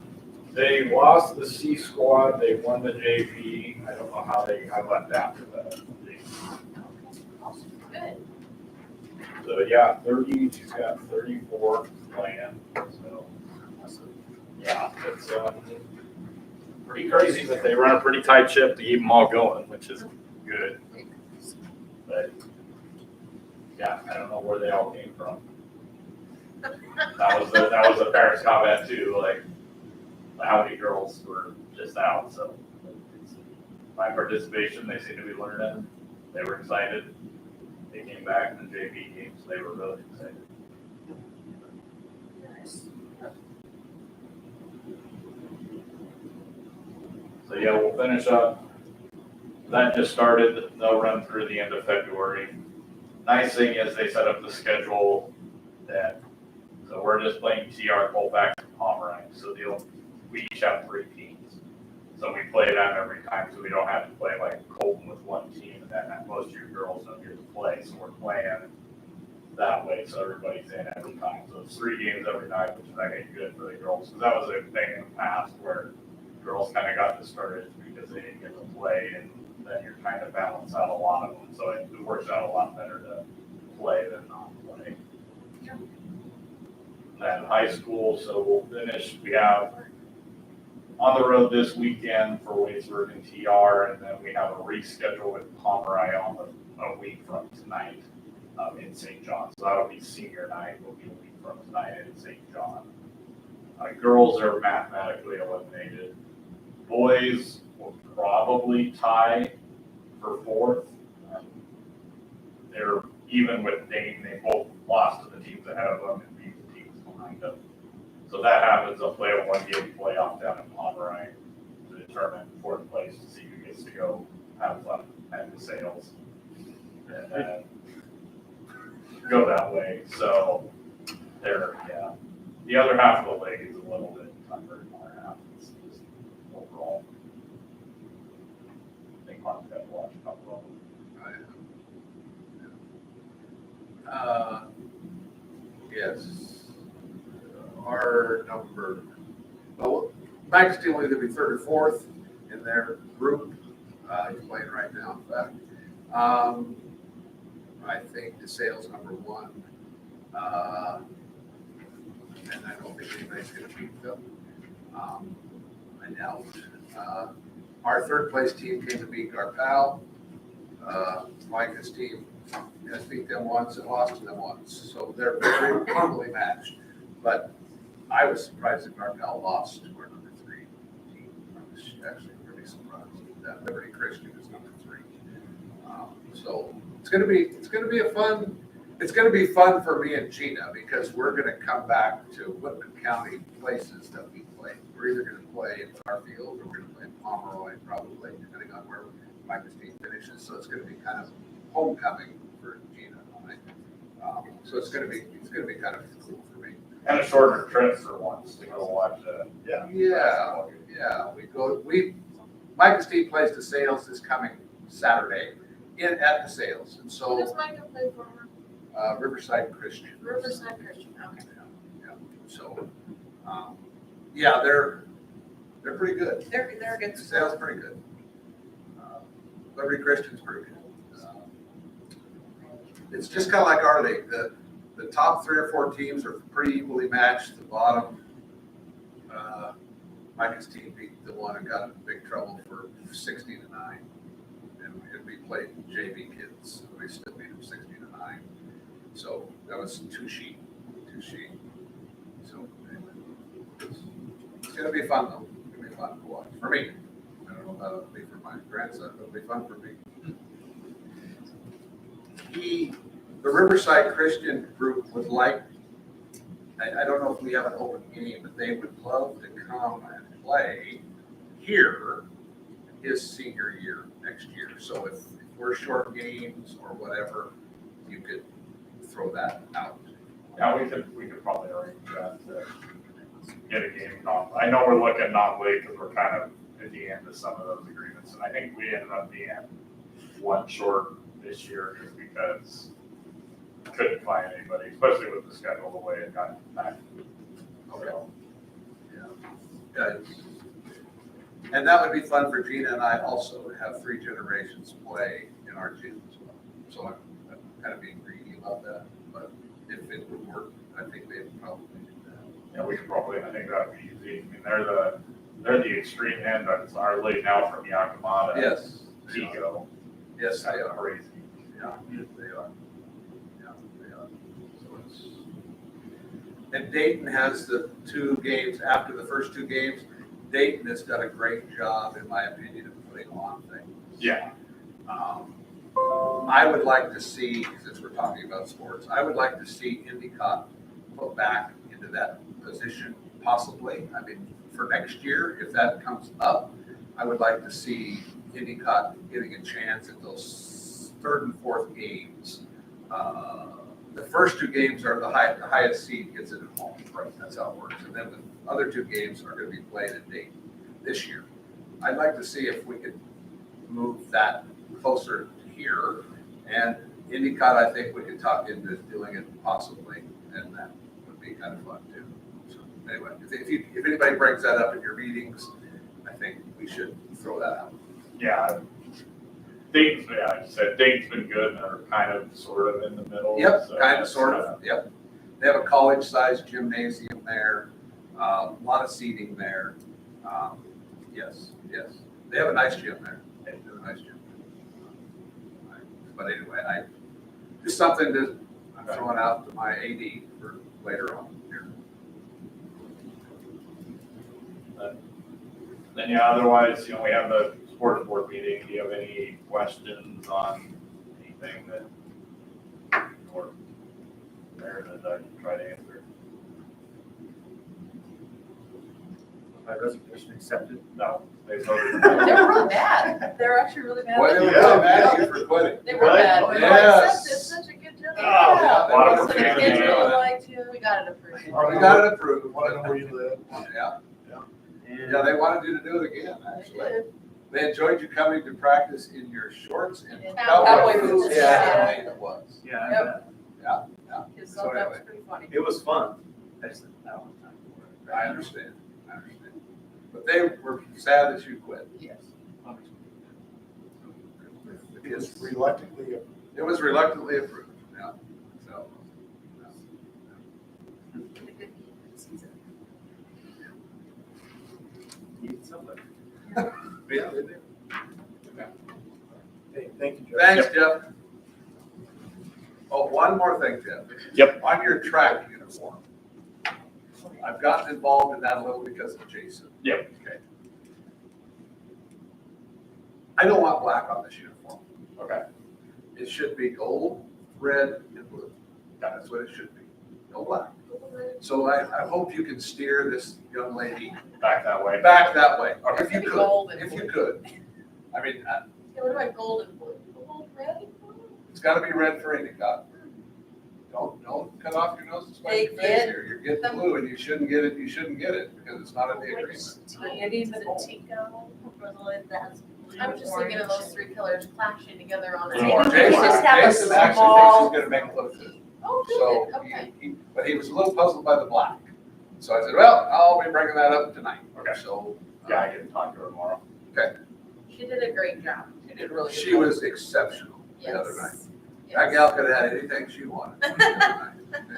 They lost the C squad, they won the JV, I don't know how they got left after that. Awesome. Good. So, yeah, 30, she's got 34 playing, so. Yeah, it's, pretty crazy that they run a pretty tight ship to keep them all going, which is good. But, yeah, I don't know where they all came from. That was the parents' comment too, like, how many girls were just out, so. My participation, they seem to be learning, they were excited. They came back in the JV games, they were really excited. Nice. So yeah, we'll finish up. That just started, they'll run through the end of February. Nice thing is they set up the schedule that, so we're just playing TR, Colfax, and Pomeroy. So we each have 3 teams. So we play them every time, so we don't have to play like Colton with one team, and then most of your girls don't get to play. So we're playing that way, so everybody's in every time. So it's 3 games every night, which is actually good for the girls. Because that was a thing in the past where girls kind of got discouraged because they didn't get to play, and then you're trying to balance out a lot of them. So it works out a lot better to play than not play. Yeah. Then high school, so we'll finish. We have on the road this weekend for Waitsburg and TR, and then we have a reschedule with Pomeroy on a week from tonight in St. John. So that'll be senior night. Will be a week from tonight in St. John. Girls are mathematically eliminated. Boys will probably tie for 4th. They're even with Dayton. They both lost to the teams ahead of them and beat the teams behind them. So that happens. They'll play a 1-game playoff down in Pomeroy to determine 4th place to see who gets to go have fun at the sales. And then go that way. So they're, yeah. The other half of the league is a little bit tougher than the other half. It's just overall. I think Mark's got to watch a couple of them. Yes. Our number, well, Max Steel will either be 3rd or 4th in their group. He's playing right now, in fact. I think the sales number 1. And I don't think anybody's going to beat them. I doubt. Our 3rd place team came to beat Garpal. Micah's team has beat them once and lost to them once. So they're very equally matched. But I was surprised that Garpal lost to our number 3 team. I was actually really surprised that Liberty Christian is number 3. So it's going to be a fun. It's going to be fun for me and Gina because we're going to come back to Whitman County places that we play. We're either going to play in Garfield or we're going to play in Pomeroy, probably, depending on where Micah's team finishes. So it's going to be kind of homecoming for Gina and I. So it's going to be kind of cool for me. And a shorter trip for once to go watch Micah's team plays the sales this coming Saturday at the sales. And Who so does Micah play for? Riverside Christian. Riverside Christian, okay. Yeah. So, yeah, they're pretty good. They're a good school. Sales pretty good. Liberty Christian's pretty good. It's just kind of like our league. the top 3 or 4 teams are pretty equally matched. The bottom, Micah's team beat the one and got in big trouble for 60-9. And we played JV kids, we still beat them 60-9. So that was 2 sheet. So anyway, it's gonna be fun though. It's gonna be fun to watch for me. I don't know how it'll be for my grandson, but it'll be fun for me. The Riverside Christian group would like, I don't know if we have an open game, but they would love to come and play here his senior year next year. So if we're short games or whatever, you could throw that out. Yeah, we could probably arrange that to get a game comp. I know we're looking non-league because we're kind of at the end of some of those agreements, and I think we ended up being one short this year just because couldn't find anybody, especially with the schedule the way it got back. So, Yeah. And that would be fun for Gina and I also to have 3 generations play in our gym as well. So I'm kind of being greedy about that, but if it would work, I think they would probably do that. yeah, we could probably, I think that would be easy. I mean, they're the extreme end, but it's our league now from Yakima to Yes. Tico. Yes, they are. Crazy. Yeah, they are. Yeah, they are. So it's, and Dayton has the 2 games, after the first 2 games, Dayton has done a great job, in my opinion, of putting on things. Yeah. I would like to see, since we're talking about sports, I would like to see Endicott put back into that position possibly. I mean, for next year, if that comes up, I would like to see Endicott getting a chance at those 3rd and 4th games. The first 2 games are the highest seed gets it at home, right? That's how it works. And then the other 2 games are going to be played at Dayton this year. I'd like to see if we could move that closer to here. And Endicott, I think we could talk into doing it possibly, and that would be kind of fun too. So anyway, if anybody brings that up in your meetings, I think we should throw that out. Yeah. Dayton's, yeah, like you said, Dayton's been good, and they're kind of sort of in the middle. Yep, so kind of, it's, sort of, yep. They have a college-sized gymnasium there, a lot of seating there. Yes. They have a nice gym there. They have a nice gym. But anyway, just something that I'm throwing out to my AD for later on here. Then, yeah, otherwise, we have the sports board meeting. Do you have any questions on anything that, or there that I can try to answer? My resignation accepted. No, they voted. They were really mad. They were actually really mad. Boy, they were really mad at you for quitting. They were Really? mad. Oh, We yes. did such a good job. Oh, yeah, a lot of So the work. kids Yeah. really liked you. We got it approved. We got it approved. Want to know where you live? Yeah, And yeah, they wanted you to do it again, They actually. did. They enjoyed you coming to practice in your shorts and And cowboy cowboy boots. boots, Yeah, yeah. it was. yeah, Yep. Yeah. Kids So thought that anyway. was pretty funny. it was fun. I just didn't have time for it. I understand. But they were sad that you quit. Yes. The kids- Reluctantly, It was reluctantly approved, yeah, so. Need somebody. Yeah, they did. hey, thank you, Jeff. Thanks, Jeff. Oh, one more thing, Jeff. Yep. On your track uniform, I've gotten involved in that a little because of Jason. Yep. Okay. I don't want black on this uniform. Okay. It should be gold, red, and blue. That's what it should be, no black. So I hope you can steer this young lady Back that way. back that way, Okay. if you Maybe could, gold and if you blue. could. I mean, Yeah, what about gold and blue? Gold, red, and blue? it's gotta be red for Endicott. Don't cut off your nose to spite your They face get here. You're getting them. blue and you shouldn't get it because it's not in the agreement. I'm just thinking of those 3 colors clashing together on a Blue table. orange. Maybe Jason just have a actually thinks small. he's gonna make it look good. Oh, So, good, okay. but he was a little puzzled by the black. So I said, well, I'll be bringing that up tonight. Okay. So. Yeah, I can talk to her tomorrow. She did a great job. She did really good. She was exceptional the Yes. other night. Yes. That gal could have had anything she wanted.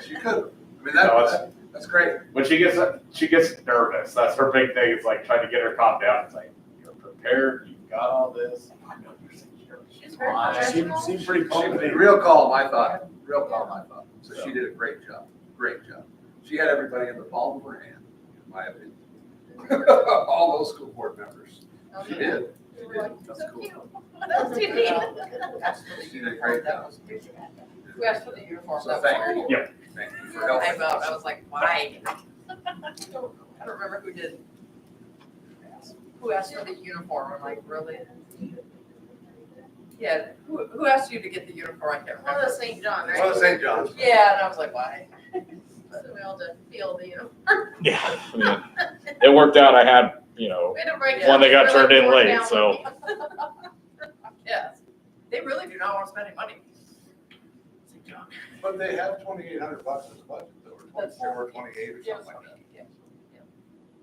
She could. I mean, No, that's great. When she gets nervous, that's her big thing. It's like trying to get her calmed down. It's like, you're prepared, you've got all this. I know you're secure. She's very Fine. professional. Seemed pretty calm. Real calm, I thought. Real calm, I thought. So she did a great job. Great job. She had everybody in the palm of her hand, in my opinion. All those school board members. She did. She did. That's So cool. cute. That's too neat. She did a great job. Who asked for the uniform? So thank you. Yep. Thank you for helping. I was like, why? I don't remember who did. Who asked for the uniform? I'm like, really? Yeah, who asked you to get the uniform? I can't One of remember. the St. John, right? One of St. John's. Yeah, and I was like, why? So we all to feel the, Yeah, I mean, it worked out. I had, we had a break. One that got turned in Really late, down so. with me. Yes, they really do not want to spend any money. St. John. But they have $2,800 as a budget, That's- or 28 or Yeah, something like that. yeah.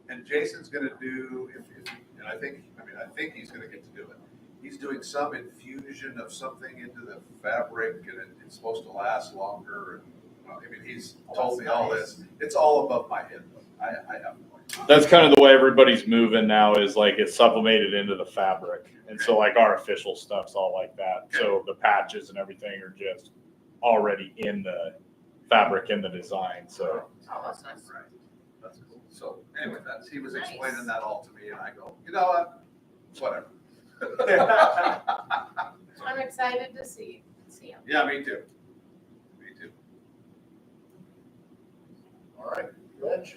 And Jason's gonna do, and I think he's gonna get to do it. He's doing some infusion of something into the fabric and it's supposed to last longer. And I mean, he's told me all this. It's all above my head. I have no idea. that's kind of the way everybody's moving now is like it's sublimated into the fabric. And so like our official stuff's all like that. So the patches and everything are just already in the fabric in the design. So Oh, that's nice. Right. That's cool. So anyway, he was Nice. explaining that all to me and I go, you know what? Whatever. I'm excited to see him. Yeah, me too. Me too. All right, Reg.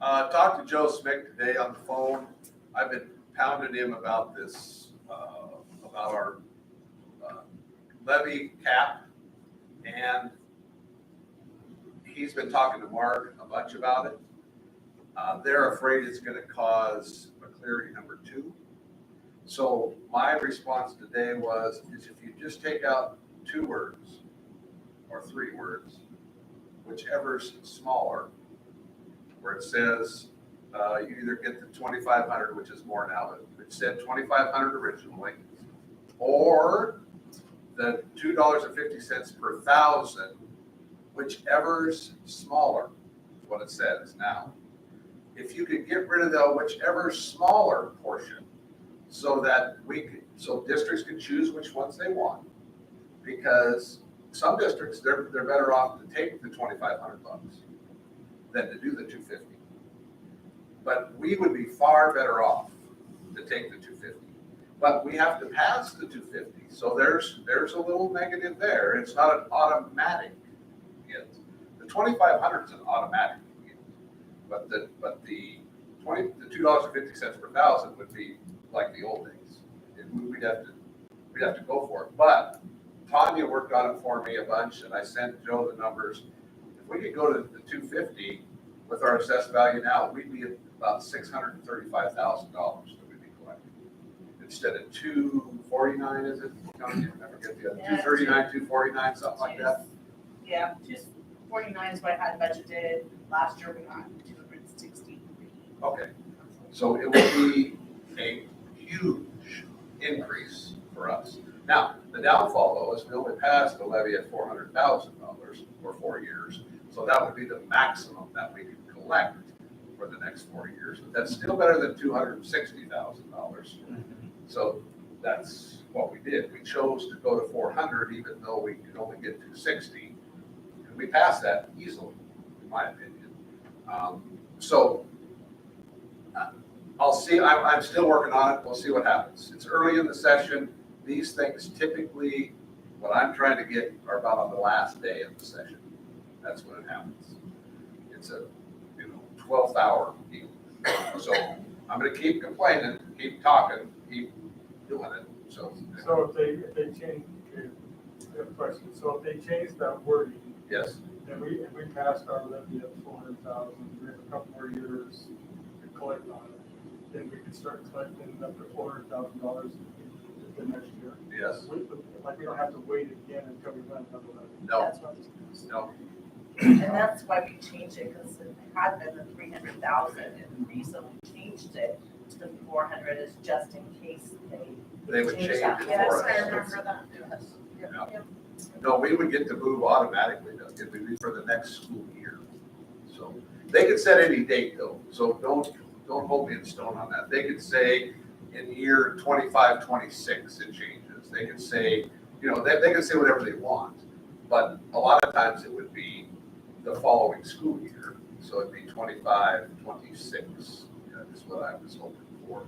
Talked to Joe Smick today on the phone. I've been pounding him about this, about our levy cap. And he's been talking to Mark a bunch about it. They're afraid it's gonna cause McCleary number 2. So my response today is if you just take out 2 words or 3 words, whichever's smaller, where it says, you either get the 2,500, which is more now, but it said 2,500 originally, or the $2.50 per thousand, whichever's smaller, is what it says now. If you could get rid of the whichever smaller portion, so that so districts can choose which ones they want, because some districts they're better off to take the $2,500 than to do the $250. But we would be far better off to take the $250. But we have to pass the $250, so there's a little negative there. It's not an automatic hit. The $2,500 is an automatic hit, but the $2.50 per thousand would be like the old days. We'd have to go for it. But Tanya worked on it for me a bunch, and I sent Joe the numbers. If we could go to the $250 with our assessed value now, we'd be at about $635,000 that we'd be collecting. Instead of $249, is it? Tanya, I forget the other, Yeah, $239, $249, something like that. Yeah, 249 is what I had budgeted. Last year we got 260. Okay, so it will be a huge increase for us. Now, the downfall though is we only passed the levy at $400,000 for 4 years. So that would be the maximum that we could collect for the next 4 years. But that's still better than $260,000. So that's what we did. We chose to go to 400 even though we could only get 260. And we passed that easily, in my opinion. I'll see, I'm still working on it. We'll see what happens. It's early in the session. These things typically, what I'm trying to get are about on the last day of the session. That's when it happens. It's a, 12th hour deal. So I'm gonna keep complaining, keep talking, keep doing it, so. So if they change, okay, I have a question, so if they change that wording, Yes, and we passed our levy at 400,000, we have a couple more years to collect on it, then we could start collecting up to $400,000 the next year. yes, We don't have to wait again until we run another levy. no, That's what no, And that's why we changed it, because it had been the 300,000, and the reason we changed it to the 400 is just in case they would change it that. for Yes, us. I remember that. Yeah. No, we would get to move automatically, though. It would be for the next school year. So they could set any date though, so don't hold me in stone on that. They could say in year 25, 26 it changes. They could say, they could say whatever they want. But a lot of times it would be the following school year. So it'd be 25, 26, is what I was hoping for.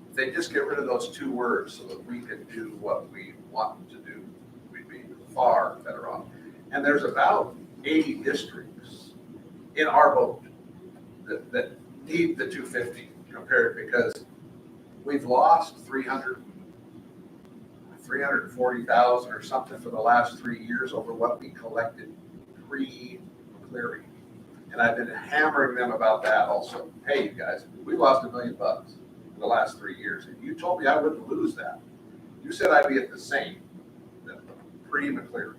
If they just get rid of those two words so that we can do what we want to do, we'd be far better off. And there's about 80 districts in our boat that need the 250 compared, because we've lost 340,000 or something for the last 3 years over what we collected pre-clearing. And I've been hammering them about that also. Hey, you guys, we lost $1 million in the last 3 years. And you told me I wouldn't lose that. You said I'd be at the same, pre-McCleary.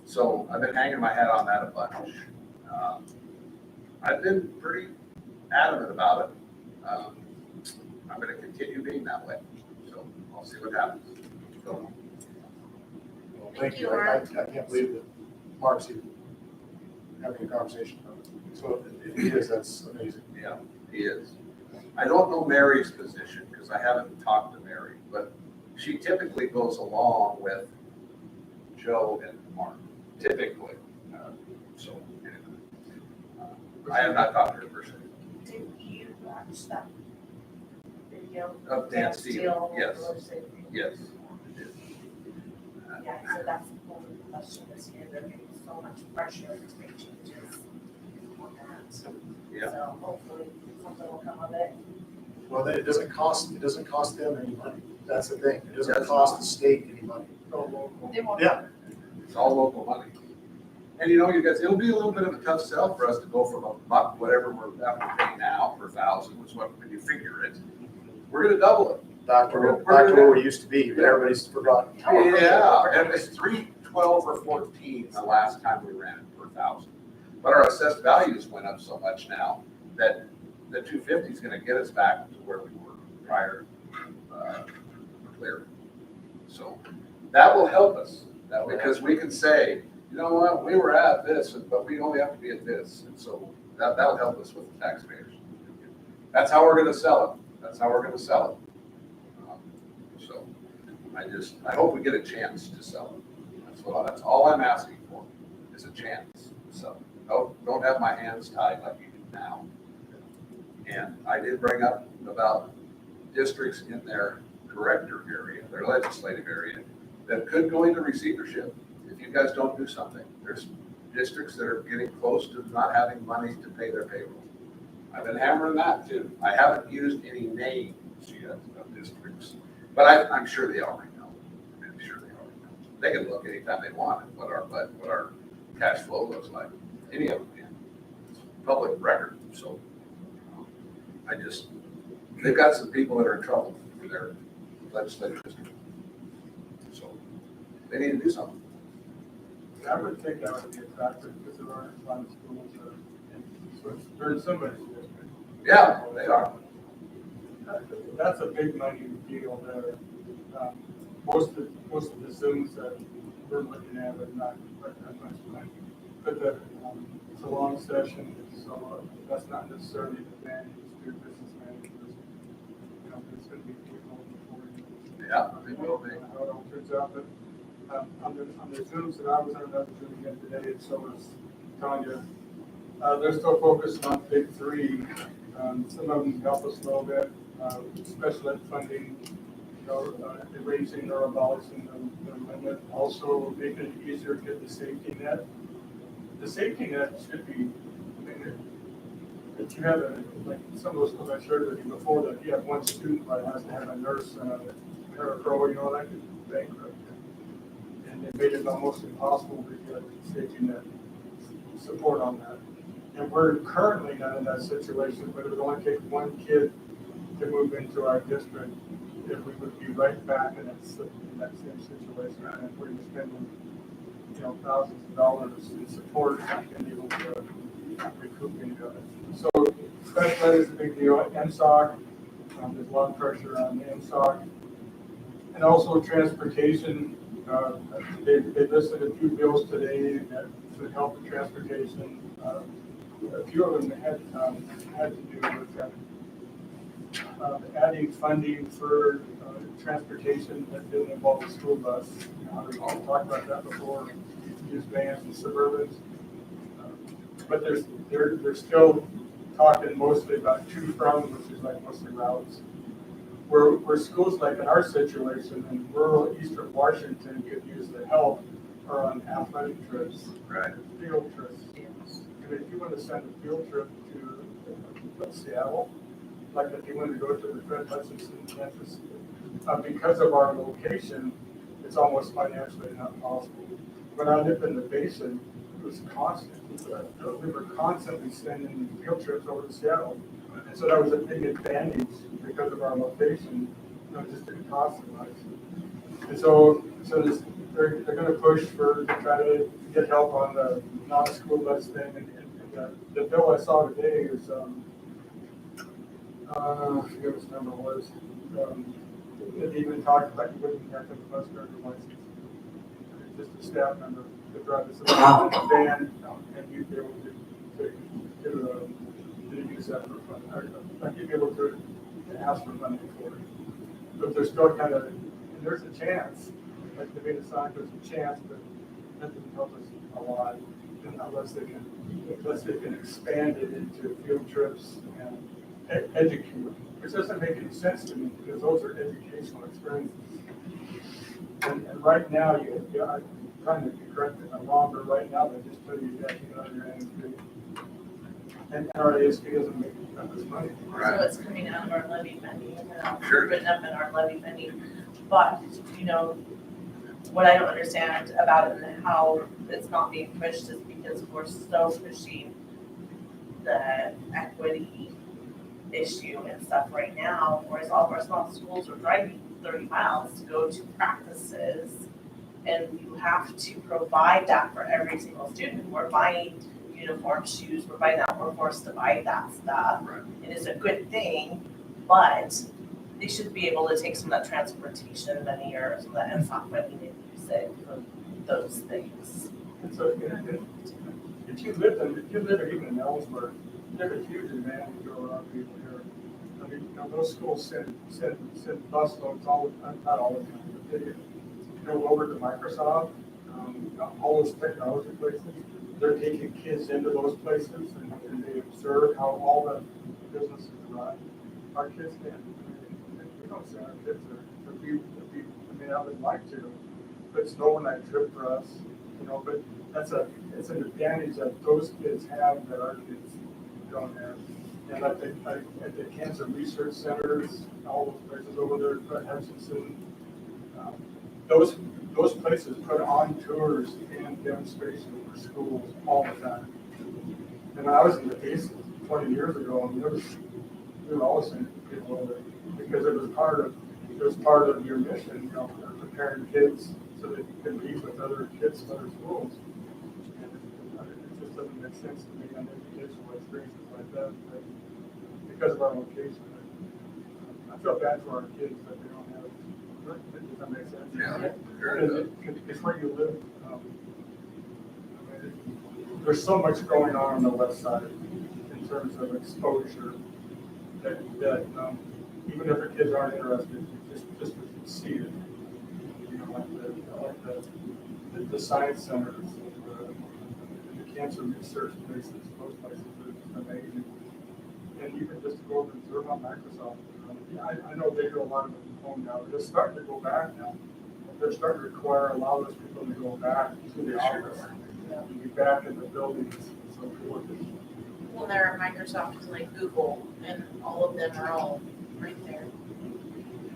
So I've been hanging my hat on that a bunch. I've been pretty adamant about it. I'm going to continue being that way. So I'll see what happens. So, Well, thank you. I can't believe that Mark's even having a conversation about it. So if he is, that's amazing. yeah, he is. I don't know Mary's position because I haven't talked to Mary, but she typically goes along with Joe and Mark, typically. So anyway, I have not talked to her personally. Did you watch that video? Of Dan Steele, yes, yes. Yeah, so that's the only question this year, they're getting so much pressure to make changes on that. Yeah. So hopefully something will come of it. Well, then it doesn't cost them any money. That's the thing. It doesn't cost the state any money. They won't. Yeah. It's all local money. And you guys, it'll be a little bit of a tough sell for us to go from $1, whatever we're having to pay now per thousand, was what, when you figure it, we're gonna double it. Back to where we used to be, but everybody's forgotten. Yeah, and it's 312 or 14 the last time we ran it per thousand. But our assessed values went up so much now that the 250 is gonna get us back to where we were prior to clear. So that will help us, because we can say, you know what, we were at this, but we only have to be at this. And so that'll help us with the taxpayers. That's how we're gonna sell it. That's how we're gonna sell it. So I hope we get a chance to sell it. That's all I'm asking for, is a chance to sell it. Don't have my hands tied like you do now. And I did bring up about districts in their director area, their legislative area, that could go into receivership if you guys don't do something. There's districts that are getting close to not having money to pay their payroll. I've been hammering that too. I haven't used any names yet of districts, but I'm sure they already know. I'm sure they already know. They can look anytime they want at what our cash flow looks like. Any of them can. It's public record. So they've got some people that are in trouble for their legislative district. So they need to do something. I would think that would be a factor because there aren't a lot of schools they're in somebody's district. Yeah, they are. That's a big money deal there. Most of the Zooms that we're looking at are not that much money. But it's a long session, so that's not necessarily the advantage to business managers. It's going to be people before you. Yeah, they will be. How it all turns out, but on the Zooms that I was on another Zoom again today, and so was Tanya, they're still focused on big three. Some of them help us a little bit, special ed funding, erasing or abolishing the limit, also making it easier to get the safety net. The safety net should be, if you have like some of those schools I shared with you before, that you have one student that has to have a nurse and a parapro, that could bankrupt you. And they made it almost impossible to get safety net support on that. And we're currently not in that situation, but it would only take one kid to move into our district if we would be right back in that same situation. And we're spending, thousands of dollars in support and able to recoup any of it. So special ed is a big deal. MSOC, there's a lot of pressure on the MSOC. And also transportation, they listed a few bills today that should help with transportation. A few of them had to do with adding funding for transportation that didn't involve a school bus. We've all talked about that before, use vans and Suburbans. But they're still talking mostly about to from, which is like mostly routes. Where schools like in our situation in rural eastern Washington could use the help are on athletic trips. Right. Field trips. And if you want to send a field trip to Seattle, like if you want to go to the Fred Hutchinson campus, because of our location, it's almost financially not possible. When I lived in the basin, it was constant. We were constantly sending field trips over to Seattle. And so that was a big advantage because of our location. It just didn't cost as much. And so they're going to push to try to get help on the non-school bus thing. And the bill I saw today is, I forget what the number was. It even talked about you wouldn't have to have a bus driver license. Just a staff member to drive this van, and you'd be able to use that for fun. Like you'd be able to ask for money for it. But there's still kind of, and there's a chance, like the being assigned, there's a chance, but that doesn't help us a lot unless they can expand it into field trips and educate, which doesn't make any sense to me because those are educational experiences. And right now, I'm trying to be correct if I'm wrong, but right now they just tell you that you know your ASB. And our ASB doesn't make that much money. So it's coming out of our levy money, Sure. written up in our levy money. But, what I don't understand about it and how it's not being pushed is because we're so pushing the equity issue and stuff right now, whereas all of our small schools are driving 30 miles to go to practices, and you have to provide that for every single student. We're buying uniform, shoes, we're buying that, we're forced to buy that stuff. Right. It is a good thing, but they should be able to take some of that transportation money or some of that NSOC money and use it for those things. And so, if you live even in Ellsworth, you have a huge advantage over our people here. I mean, those schools send bus loads not all the time, but they go over to Microsoft, all those technology places. They're taking kids into those places and they observe how all the businesses run. Our kids can't. We don't send our kids there. I would like to, but it's no overnight trip for us, but it's an advantage that those kids have that our kids don't have. And at the cancer research centers, all those places over there, at Hutchinson, those places put on tours and demonstrations for schools all the time. And when I was in the base 20 years ago, we were always sending people over because it was part of your mission, preparing kids so they can compete with other kids from other schools. And it just doesn't make sense to me on educational experiences like that, but because of our location. I feel bad for our kids that they don't have. Does that make sense? Yeah. Because it's where you live. There's so much going on the west side in terms of exposure that even if the kids aren't interested, just see it. Like the science centers, the cancer research places, those places are just amazing. And even just to go over and observe on Microsoft. I know they do a lot of it from home now. They're starting to go back now. They're starting to require a lot of those people to go back to the office and be back in the buildings and so forth. Well, there, Microsoft is like Google, and all of them are all right there.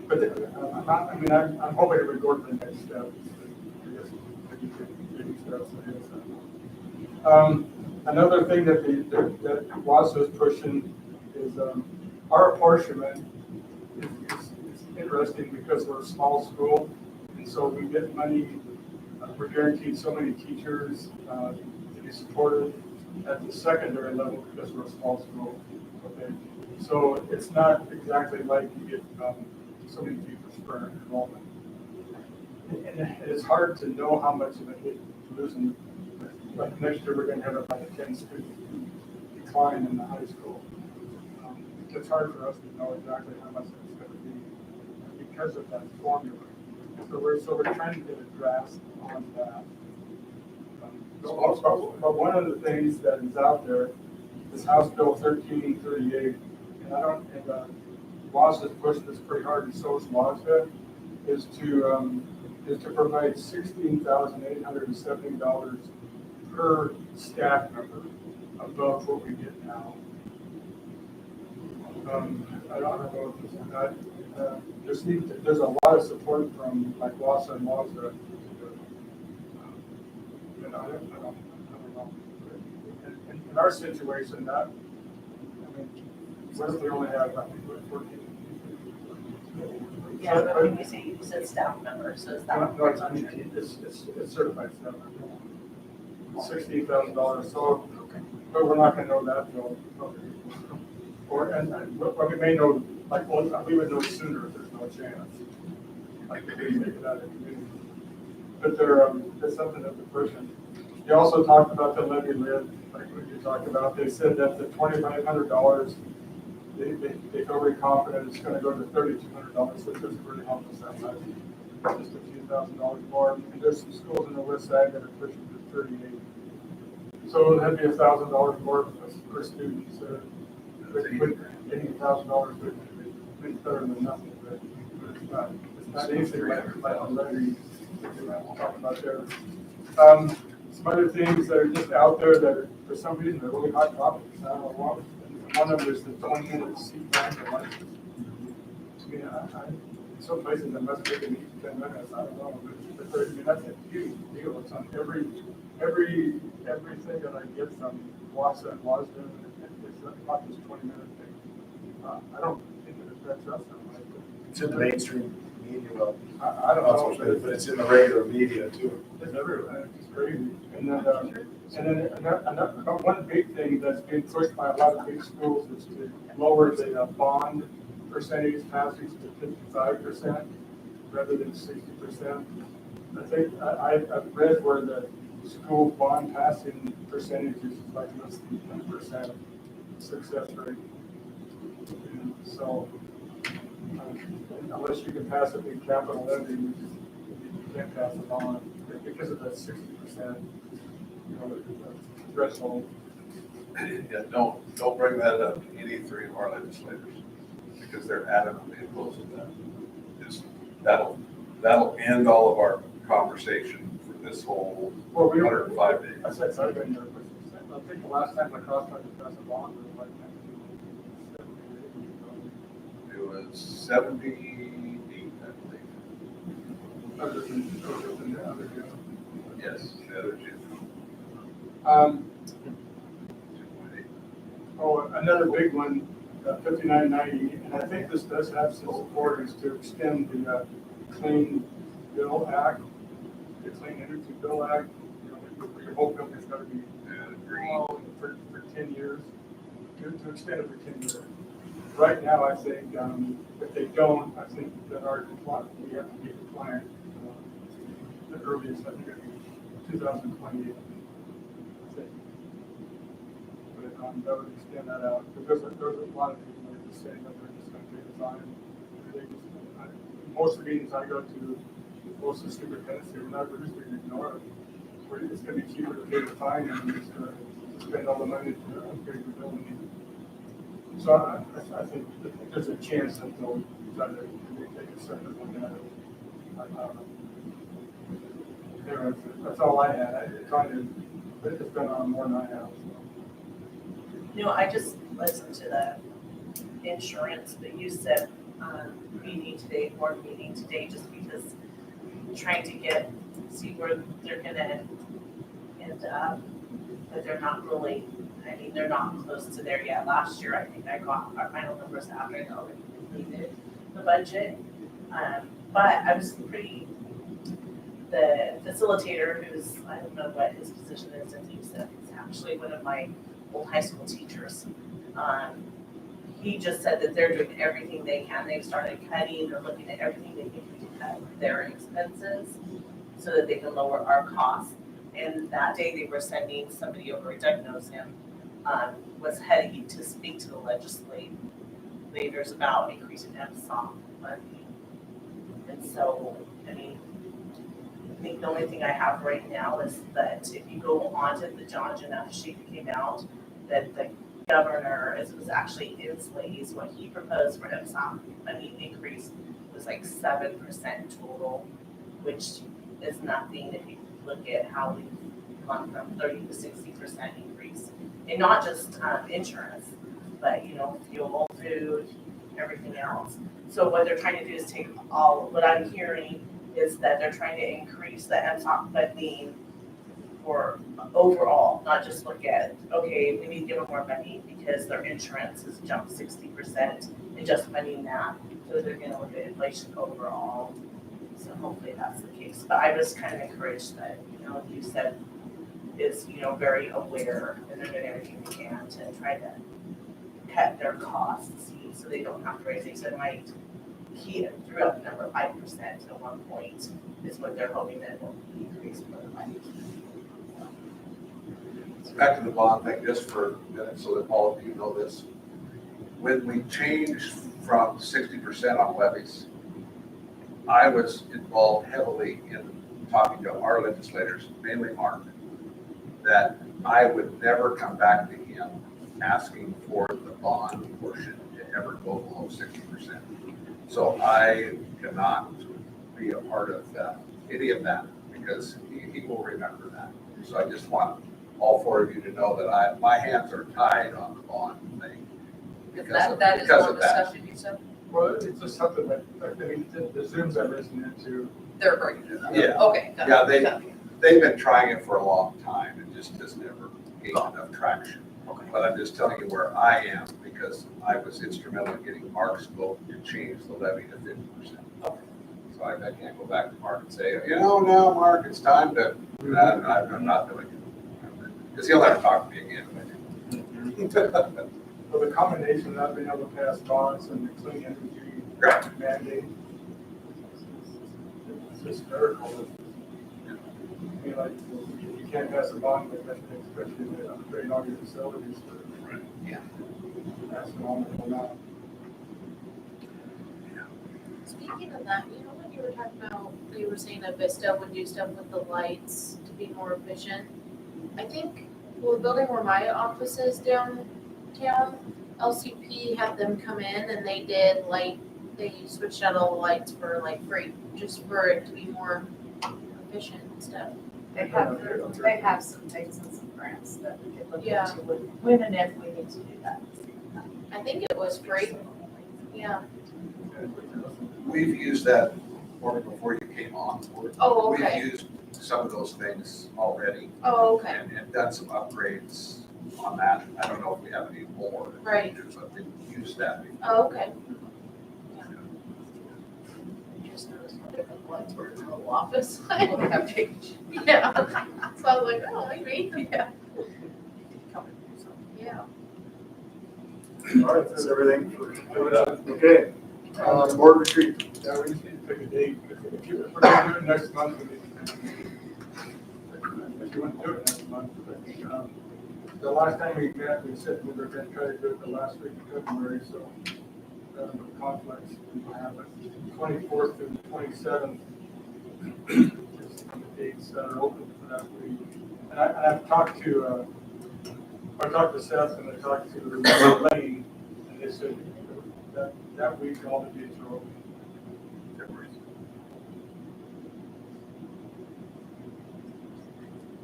But I'm hoping it would go to the next step. I guess maybe steps ahead. Another thing that WASA is pushing is our apportionment is interesting because we're a small school, and so we get money. We're guaranteed so many teachers to be supported at the secondary level because we're a small school. Okay, so it's not exactly like you get so many teachers per enrollment. And it's hard to know how much of a hit you're losing. Like next year, we're gonna have about a 10 student decline in the high school. It's hard for us to know exactly how much it's gonna be because of that formula. So we're trying to get a grasp on that. But one of the things that is out there is House Bill 1338, and WASDA has pushed this pretty hard, and so is WASDA, is to provide $16,870 per staff member above what we get now. I don't know if it's not, there's a lot of support from like WASA and WASDA. And I don't know. In our situation, what if we only have, I think, 14? Yeah, but when you say, you said staff member, so is that? No, it's certified staff. $16,000, so, but we're not gonna know that till, but we may know, like, well, we would know sooner if there's no chance. Like, they didn't make it out of the community. But there's something that the person, you also talked about the levy lid, like what you talked about, they said that the $2,500, they feel very confident it's gonna go to $3,200, which doesn't really help us that much. Just a few $1,000s more, and there's some schools in the west side that are pushing to 38. So that'd be $1,000 more per student, so $80,000 would be better than nothing, but it's not anything like the levy we'll talk about there. Some other things that are just out there that are, for some reason, they're really hot topics. I don't know what. One of them is the 20-minute seat bank and license. I mean, some places that must take 10 minutes, I don't know, but I mean, that's a huge deal. It's on everything that I get from WASA and WASDA, it's not this 20-minute thing. I don't think it affects us that much. It's in the mainstream media, well, I don't know, but it's in the regular media too. it's everywhere. It's crazy. And then one big thing that's being pushed by a lot of big schools is to lower the bond percentage passing to 55% rather than 60%. I think I've read where the school bond passing percentage is like less than 10% success rate. And so unless you can pass a big capital levy, you can't pass a bond because of that 60% threshold. Yeah, don't bring that up to any three of our legislators, because they're adamantly opposed to that. That'll end all of our conversation for this whole 105 days. I said, sorry, I think the last time LaCrosse tried to pass a bond was like 1978. It was 78, I believe. Other than the other two. Yes, the other two. Another big one, 5990, and I think this does have some support, is to extend the Clean Bill Act, the Clean Energy Bill Act. Your whole company's got to be for 10 years, to extend it for 10 years. Right now, I think if they don't, I think that we have to be compliant. The earliest, I think, it'd be 2028. That would extend that out, because there's a lot of people that are just saying that they're just going to take the time. Most of the meetings I go to, most of the superintendents say, we're just going to ignore it. It's going to be cheaper to pay the fine and just spend all the money to upgrade the building. So I think there's a chance that they'll try to take a second look at it. Anyway, that's all I had. It's been on more than I have. I just listened to the insurance, but you said board meeting today, just because trying to see where they're gonna end up, but they're not really, they're not close to there yet. Last year, I think I got our final numbers after I already completed the budget. But I was the facilitator, who's, I don't know what his position is, and he's actually one of my old high school teachers. he just said that they're doing everything they can. They've started cutting or looking at everything they can do to cut their expenses so that they can lower our costs. And that day they were sending somebody over, Doug knows him, was heading to speak to the legislators about increasing MSOP funding. And so, I mean, I think the only thing I have right now is that if you go on to the John Janef sheet that came out, that the governor, it was actually in Slade's, what he proposed for MSOP funding increase was like 7% total, which is nothing if you look at how we've gone from 30 to 60% increase. And not just insurance, but fuel, food, everything else. So what they're trying to do is take what I'm hearing is that they're trying to increase the MSOP funding for overall, not just look at, okay, we need to give them more money because their insurance has jumped 60% and just funding that. So they're gonna look at inflation overall. So hopefully that's the case. But I was kind of encouraged that, you said is, very aware and they're doing everything they can to try to cut their costs so they don't have to raise. They said he threw out the number of 5% at one point is what they're hoping that it will increase for the money. Back to the bond thing, just for a minute, so that all of you know this. When we changed from 60% on levies, I was involved heavily in talking to our legislators, mainly Mark, that I would never come back to him asking for the bond portion to ever go below 60%. So I cannot be a part of any of that because he will remember that. So I just want all four of you to know that my hands are tied on the bond thing. That is because more of that. discussion, you said? Well, it's just something that, I mean, the Zooms I listen into, They're bringing it up. Yeah. Okay. got it, Yeah, got it. they've been trying it for a long time and just has never gained enough traction. Okay. But I'm just telling you where I am because I was instrumental in getting Mark's vote to change the levy to 50%. Okay. So I can't go back to Mark and say, now, Mark, it's time to, I'm not doing it. Because he'll never talk to me again. well, the combination of not being able to pass bonds and the clean energy Right. mandate, it's hysterical. I mean, like, you can't pass a bond with that, especially if they upgrade all your facilities for. Right. Yeah. Astronomical amount. Speaking of that, when you were talking about, you were saying that Vista would do stuff with the lights to be more efficient. I think, the building where my office is downtown, LCP had them come in and they did they switched out all the lights for free, just for it to be more efficient and stuff. They have some things and some grants that we could look Yeah. into when and if we need to do that. I think it was free, yeah. We've used that formula before you came on board. Oh, okay. We've used some of those things already Oh, okay, and done some upgrades on that. I don't know if we have any more. Right. But we've used that before. oh, okay. Yeah. I just noticed how different the lights were in the little office. Well, they have changed. Yeah, so I was like, oh, maybe, yeah. Yeah. All right, that's everything for, okay. Board retreat. Yeah, we just need to pick a date. If we're gonna do it next month, we need to. If you want to do it next month, but, the last time we met, we said we were gonna try to do it the last week of February, so, conflicts will happen. 24th and 27th is the dates that are open for that week. And I've talked to, Seth and I talked to Lane, and they said that week all the dates are open.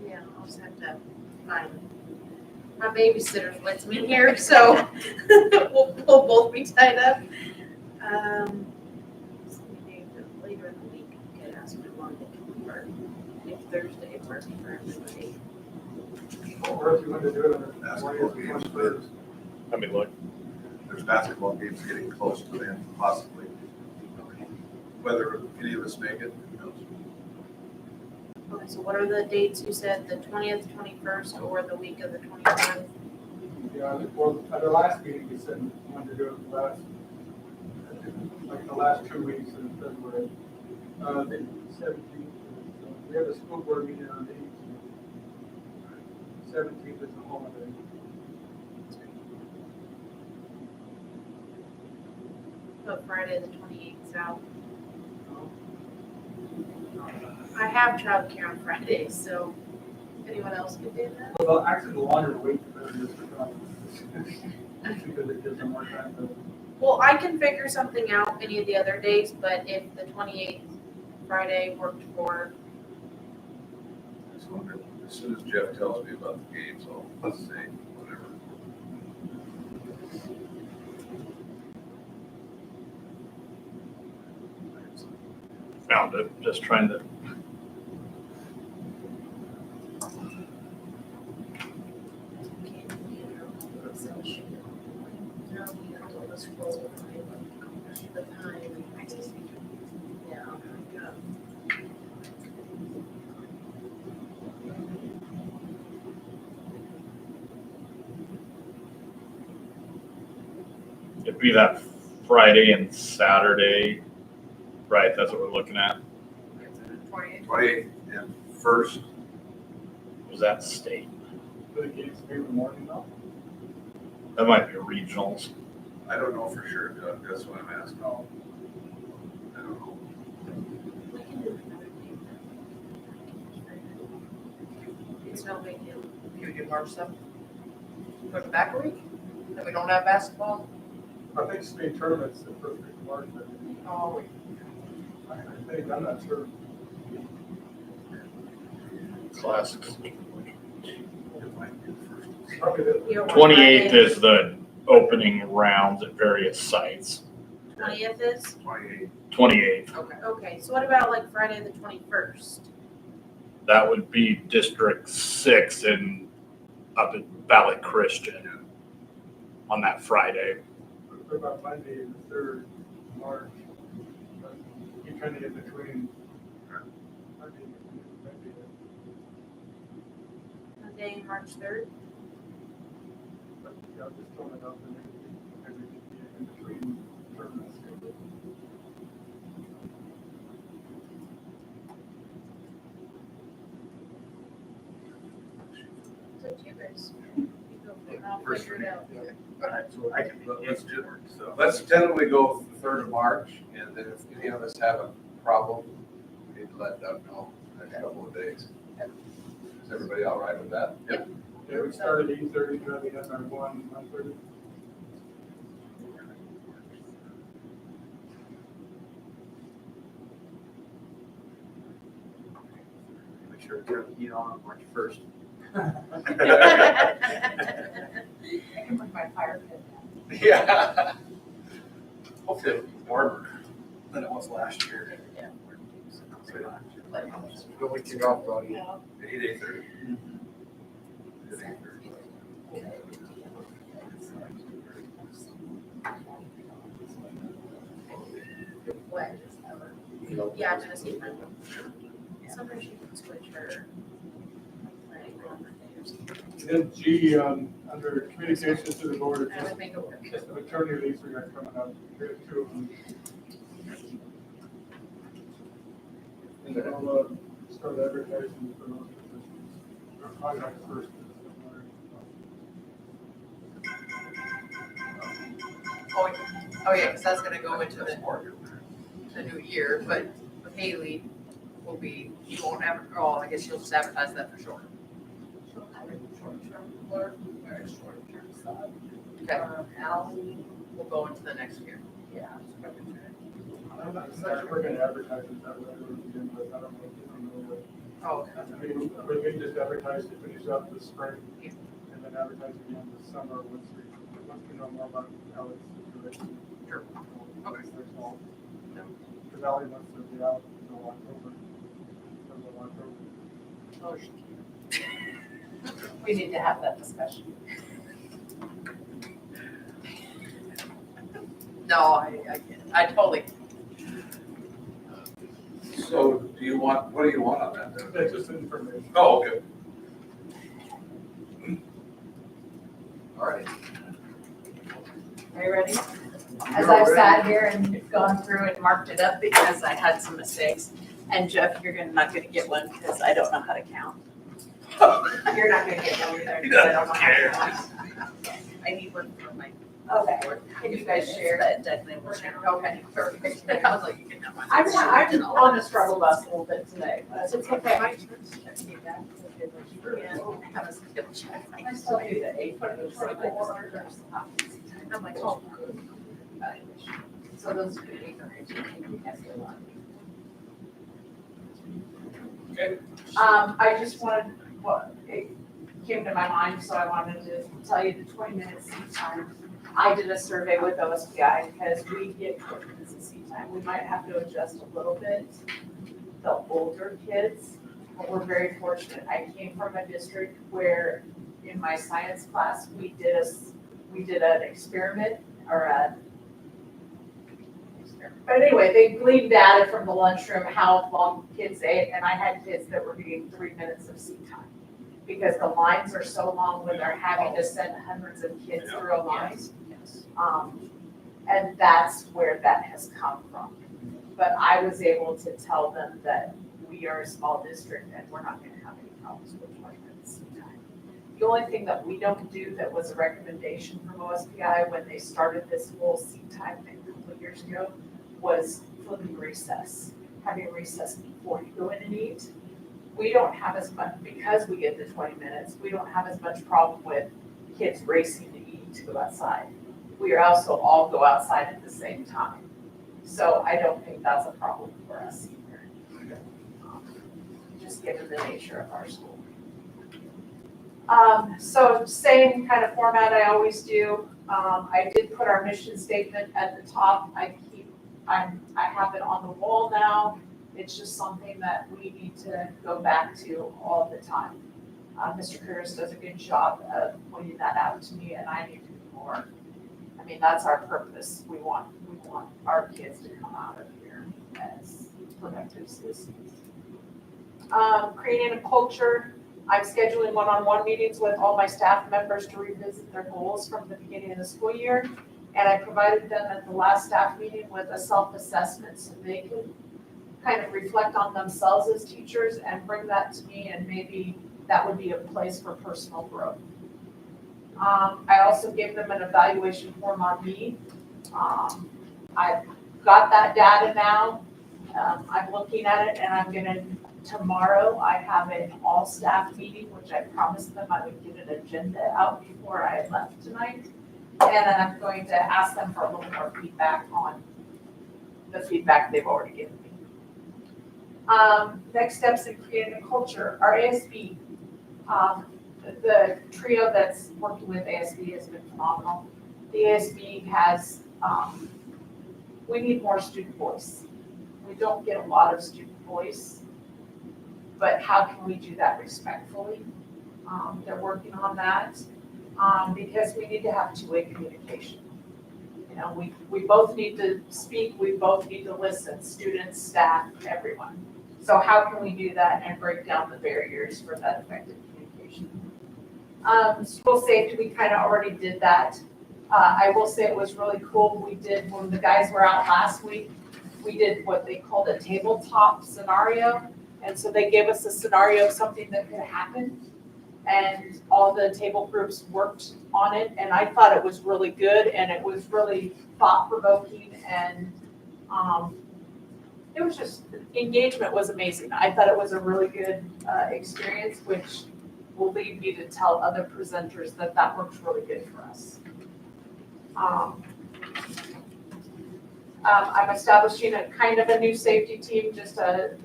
Yeah, I'll just have to find my babysitter's with me here, so we'll both be tied up. Later in the week, I could ask my mom to confirm if Thursday works for everybody. Or if you want to do it on the 20th, 21st. I mean, look, There's basketball games getting close to the end, possibly. Whether any of us make it, who knows? Okay, so what are the dates you said, the 20th, 21st, or the week of the 23rd? Yeah, well, at the last meeting, we said we wanted to do it the last 2 weeks in February. The 17th, we have a school board meeting on the 18th. 17th is a holiday. But Friday the 28th out. I have childcare on Fridays, so if anyone else could do that. Well, actually, the longer the wait, the better it is for them. Because it gives them more time to. Well, I can figure something out any of the other days, but if the 28th Friday worked for, I just wonder, as soon as Jeff tells me about the games, let's say, whatever. Found it, just trying to. It'd be that Friday and Saturday, right? That's what we're looking at. 28th and 1st. Was that state? For the games in the morning though? That might be regionals. I don't know for sure, Doug, that's what I'm asking. No. I don't know. we can do another day. It's no big deal. You do March 7th? Put it back a week? That we don't have basketball? I think state tournament's the first week of March. Oh, I think, I'm not sure. Classics. Probably the, You don't want 28th Friday. is the opening rounds at various sites. 20th is? 28th. 28th, okay. Okay, so what about like Friday the 21st? that would be District 6 in up at Valley Christian on that Friday. what about Monday, the 3rd March? But you kind of in between. Monday, Monday, March 3rd? but yeah, I'm just throwing it out there. Maybe we could be in between tournaments. It's up to you guys. You go for it, I'll figure it out. I can Let's tentatively go the 3rd of March, and then if any of us have a problem, we need to let Doug know in the next couple of days. Is everybody all right with that? Yep. Yeah, we started 8:30, try to get our 1:30. make sure to turn the heat on March 1st. I can bring my fire pit. Yeah. Hopefully it'll be warmer. Than it was last year. Yeah. The week you got, buddy. 8:30. What? Yeah, I'm gonna see if I can. Sometimes you can switch her. Like, on Monday or something. Then G, under communications to the board, I would make it work. just the maternity leaves we got coming up, we have 2 of them. And then I'll start advertising for those positions. Or probably not the first. Oh, yeah, because that's gonna go into the new year, but Haley will be, you won't ever, oh, I guess you'll just advertise that for sure. Short-term work, or short-term sub. Okay, Al, we'll go into the next year. yeah. I'm not sure we're gonna advertise it that way, again, but I don't know if you know what. Oh, I mean, we can just advertise to finish up the spring and then advertise again this summer once we know more about Alex' situation. Sure. Okay. There's all, the Valley wants to be out until October. Oh, We need to have that discussion. no, I totally, So do you want, what do you want on that then? That's just information. Oh, okay. All Alright. Are you ready? As I've sat here and gone through and marked it up because I had some mistakes. And Jeff, you're not gonna get one because I don't know how to count. You're not gonna get one either because I don't know how to count. I need one for my Okay, board. can you guys share? That definitely will share. Okay, perfect. I was like, you can have mine. I'm on the struggle bus a little bit today, but It's it's okay. okay. Yeah, have a skill check. I still do the 8, but it's like I'm like, oh. So those are the 8 or 18, yes, they want. Okay. I just wanted, it came to my mind, so I wanted to tell you the 20-minute seat time. I did a survey with OSPI because we get 20 minutes of seat time. We might have to adjust a little bit, the older kids, but we're very fortunate. I came from a district where in my science class, we did an experiment but anyway, they gleaned data from the lunchroom, how long kids ate, and I had kids that were getting 3 minutes of seat time. Because the lines are so long when they're having to send hundreds of kids through a line. And that's where that has come from. But I was able to tell them that we are a small district and we're not gonna have any problems with 20 minutes seat time. The only thing that we don't do that was a recommendation from OSPI when they started this whole seat time thing a couple of years ago was flipping recess, having recess before you go in and eat. We don't have as much, because we get the 20 minutes, we don't have as much problem with kids racing to eat to go outside. We are also all go outside at the same time. So I don't think that's a problem for us either. Just given the nature of our school. So same kind of format I always do. I did put our mission statement at the top. I have it on the wall now. It's just something that we need to go back to all the time. Mr. Curtis does a good job of pointing that out to me, and I need to do more. I mean, that's our purpose. We want our kids to come out of here as productive citizens. Creating a culture. I'm scheduling one-on-one meetings with all my staff members to revisit their goals from the beginning of the school year. And I provided them at the last staff meeting with a self-assessment so they can kind of reflect on themselves as teachers and bring that to me, and maybe that would be a place for personal growth. I also gave them an evaluation form on me. I've got that data now. I'm looking at it, and I'm gonna, tomorrow, I have an all-staff meeting, which I promised them I would get an agenda out before I left tonight. And then I'm going to ask them for a little more feedback on the feedback they've already given me. Next steps in creating a culture. Our ASB, the trio that's working with ASB has been phenomenal. The ASB has, we need more student voice. We don't get a lot of student voice, but how can we do that respectfully? They're working on that. Because we need to have two-way communication. You know, we both need to speak, we both need to listen, students, staff, everyone. So how can we do that and break down the barriers for that effective communication? School safety, we kind of already did that. I will say it was really cool. We did, when the guys were out last week, we did what they called a tabletop scenario. And so they gave us a scenario of something that could happen. And all the table groups worked on it, and I thought it was really good, and it was really thought-provoking, and it was just, engagement was amazing. I thought it was a really good experience, which will lead me to tell other presenters that that works really good for us. I'm establishing a kind of a new safety team, just a,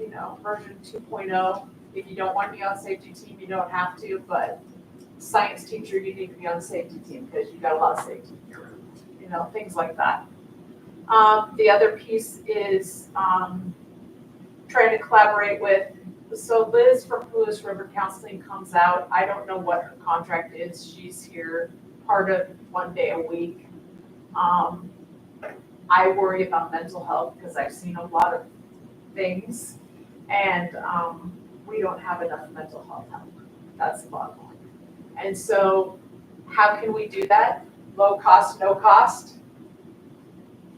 version 2.0. If you don't want to be on safety team, you don't have to, but science teacher, you need to be on safety team because you got a lot of safety in your room, things like that. The other piece is trying to collaborate with, so Liz from Lewis River Counseling comes out. I don't know what her contract is. She's here part of 1 day a week. I worry about mental health because I've seen a lot of things, and we don't have enough mental health help. That's the bottom line. And so How can we do that? Low cost, no cost?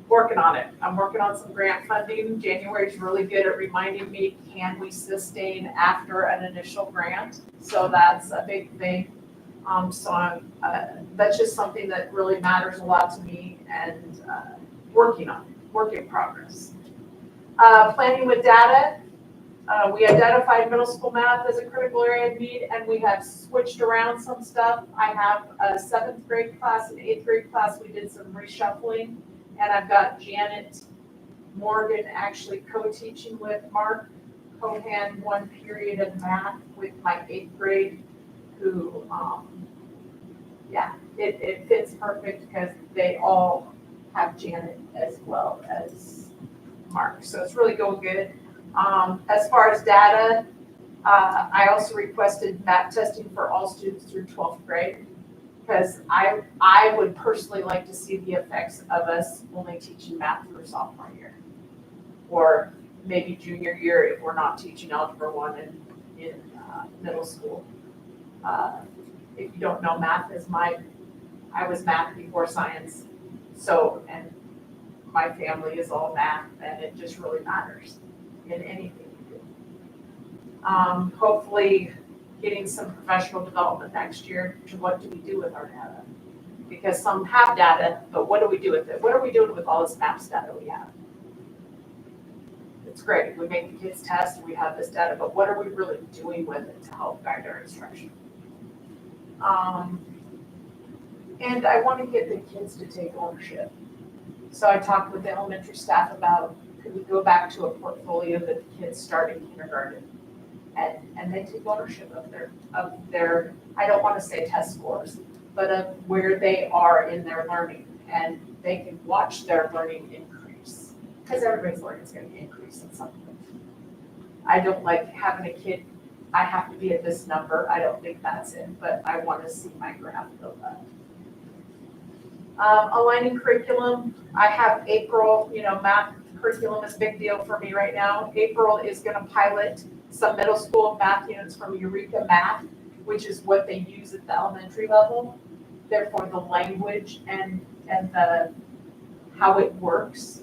Working on it. I'm working on some grant funding. January's really good at reminding me, can we sustain after an initial grant? So that's a big thing. So I'm, that's just something that really matters a lot to me and working on it, work in progress. Planning with data. We identified middle school math as a critical area of need, and we have switched around some stuff. I have a 7th grade class and 8th grade class. We did some reshuffling, and I've got Janet Morgan actually co-teaching with Mark Cohan 1 period of math with my 8th grade, who, it fits perfect because they all have Janet as well as Mark. So it's really going good. As far as data, I also requested math testing for all students through 12th grade because I would personally like to see the effects of us only teaching math through sophomore year or maybe junior year if we're not teaching Algebra 1 in middle school. If you don't know, math is I was math before science, so, and my family is all math, and it just really matters in anything you do. Hopefully getting some professional development next year to what do we do with our data? Because some have data, but what do we do with it? What are we doing with all this MAPS data we have? It's great, we make the kids test, we have this data, but what are we really doing with it to help guide our instruction? And I want to get the kids to take ownership. So I talked with the elementary staff about, could we go back to a portfolio that the kids start in kindergarten and they take ownership of their, I don't want to say test scores, but of where they are in their learning, and they can watch their learning increase, because everybody's learning is going to increase in something. I don't like having a kid, I have to be at this number. I don't think that's it, but I want to see my graph build up. Aligning curriculum, I have April, math curriculum is a big deal for me right now. April is going to pilot some middle school math units from Eureka Math, which is what they use at the elementary level. Therefore, the language and the how it works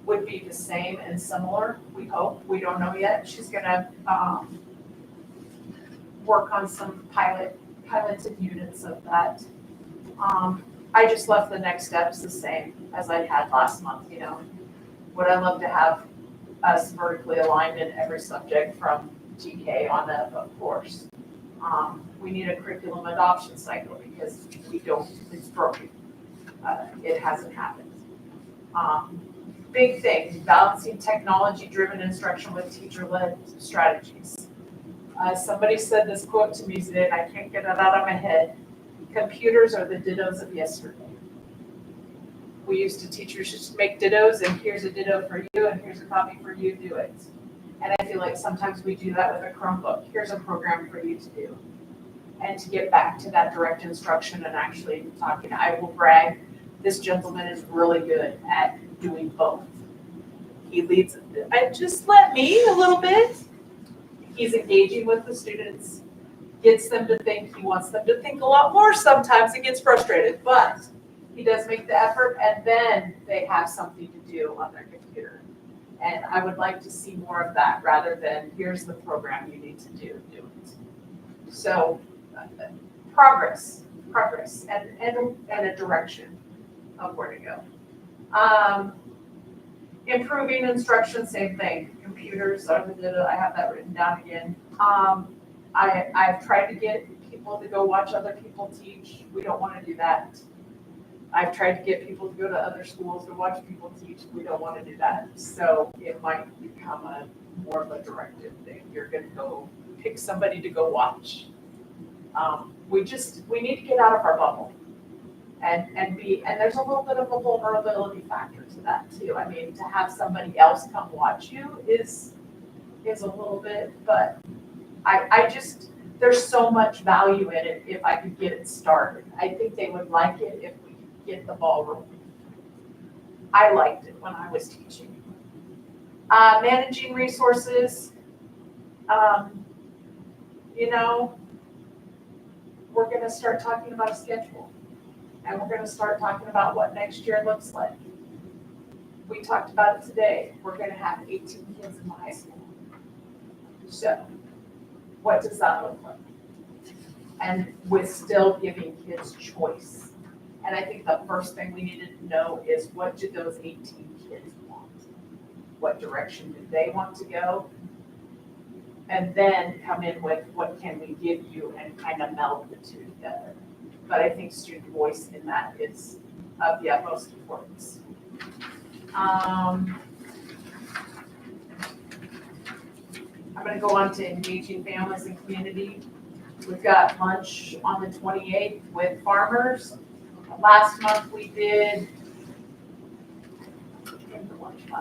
would be the same and similar, we hope. We don't know yet. She's going to work on some piloted units of that. I just left the next steps the same as I had last month, Would I love to have us vertically aligned in every subject from GK on up, of course. We need a curriculum adoption cycle because it's broken. It hasn't happened. Big thing, balancing technology-driven instruction with teacher-led strategies. Somebody said this quote to me today, and I can't get it out of my head. Computers are the dittos of yesterday. We used to, teachers just make dittos, and here's a ditto for you, and here's a copy for you, do it. And I feel like sometimes we do that with a Chromebook. Here's a program for you to do. And to get back to that direct instruction and actually talking, I will brag, this gentleman is really good at doing both. He leads, just let me a little bit. He's engaging with the students, gets them to think, he wants them to think a lot more. Sometimes he gets frustrated, but he does make the effort, and then they have something to do on their computer. And I would like to see more of that rather than here's the program you need to do it. So progress, and a direction of where to go. Improving instruction, same thing. Computers, I have that written down again. I've tried to get people to go watch other people teach. We don't want to do that. I've tried to get people to go to other schools to watch people teach. We don't want to do that. So it might become more of a directive thing. You're going to go pick somebody to go watch. We need to get out of our bubble and there's a little bit of a vulnerability factor to that too. I mean, to have somebody else come watch you is a little bit, but I just, there's so much value in it if I could get it started. I think they would like it if we could get the ball rolling. I liked it when I was teaching. Managing resources, we're gonna start talking about a schedule. And we're gonna start talking about what next year looks like. We talked about it today. We're gonna have 18 kids in the high school. So, what does that look like? And with still giving kids choice. And I think the first thing we needed to know is, what do those 18 kids want? What direction do they want to go? And then come in with, what can we give you, and kind of meld the two together. But I think student voice in that is of the utmost importance. I'm gonna go on to engaging families and community. We've got lunch on the 28th with farmers. Last month we did.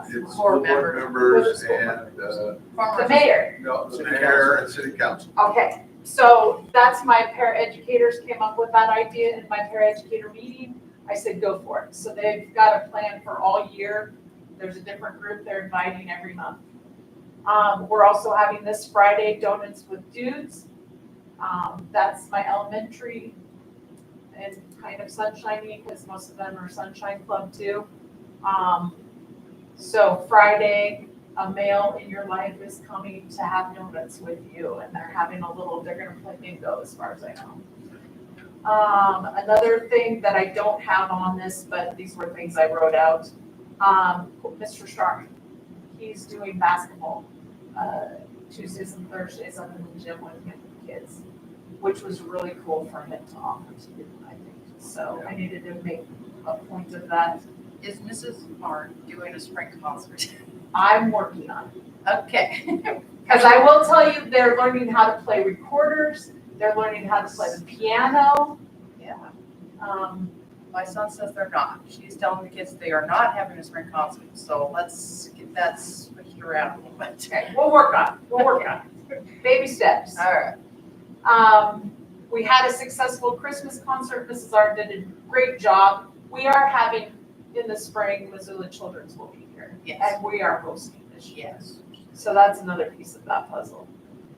It's Board school board members. members School and, The Farmers. mayor. no, the mayor and city council. Okay, so that's my paraeducators came up with that idea in my paraeducator meeting. I said, go for it. So they've got a plan for all year. There's a different group they're inviting every month. We're also having this Friday Donuts with Dudes. That's my elementary and kind of sunshiny, because most of them are Sunshine Club too. So Friday, a male in your life is coming to have donuts with you, and they're gonna play bingo as far as I know. Another thing that I don't have on this, but these were things I wrote out, Mr. Stark, he's doing basketball, Tuesdays and Thursdays up in the gym with him and the kids, which was really cool for him to offer to do, I think. So I needed to make a point of that. Is Mrs. R doing a spring concert? I'm working on it. Okay. Because I will tell you, they're learning how to play recorders, they're learning how to play the piano. Yeah, Um, my son says they're not. She's telling the kids they are not having a spring concert, so let's get that switched around a little bit. okay, we'll work on it. Baby steps. All right. We had a successful Christmas concert. Mrs. R did a great job. We are having, in the spring, Missoula Children's will be here. Yes. And we are hosting this year. Yes. So that's another piece of that puzzle.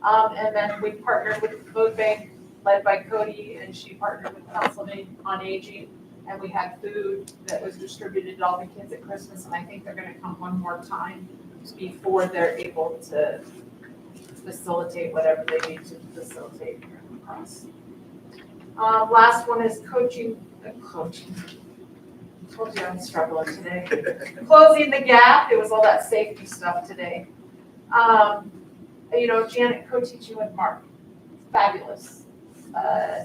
And then we partnered with the food bank led by Cody, and she partnered with Council on Aging. And we had food that was distributed to all the kids at Christmas, and I think they're gonna come one more time before they're able to facilitate whatever they need to facilitate here in LaCrosse. Last one is coaching. Told you I'm struggling today. Closing the gap. It was all that safety stuff today. Janet co-teaching with Mark, fabulous. They're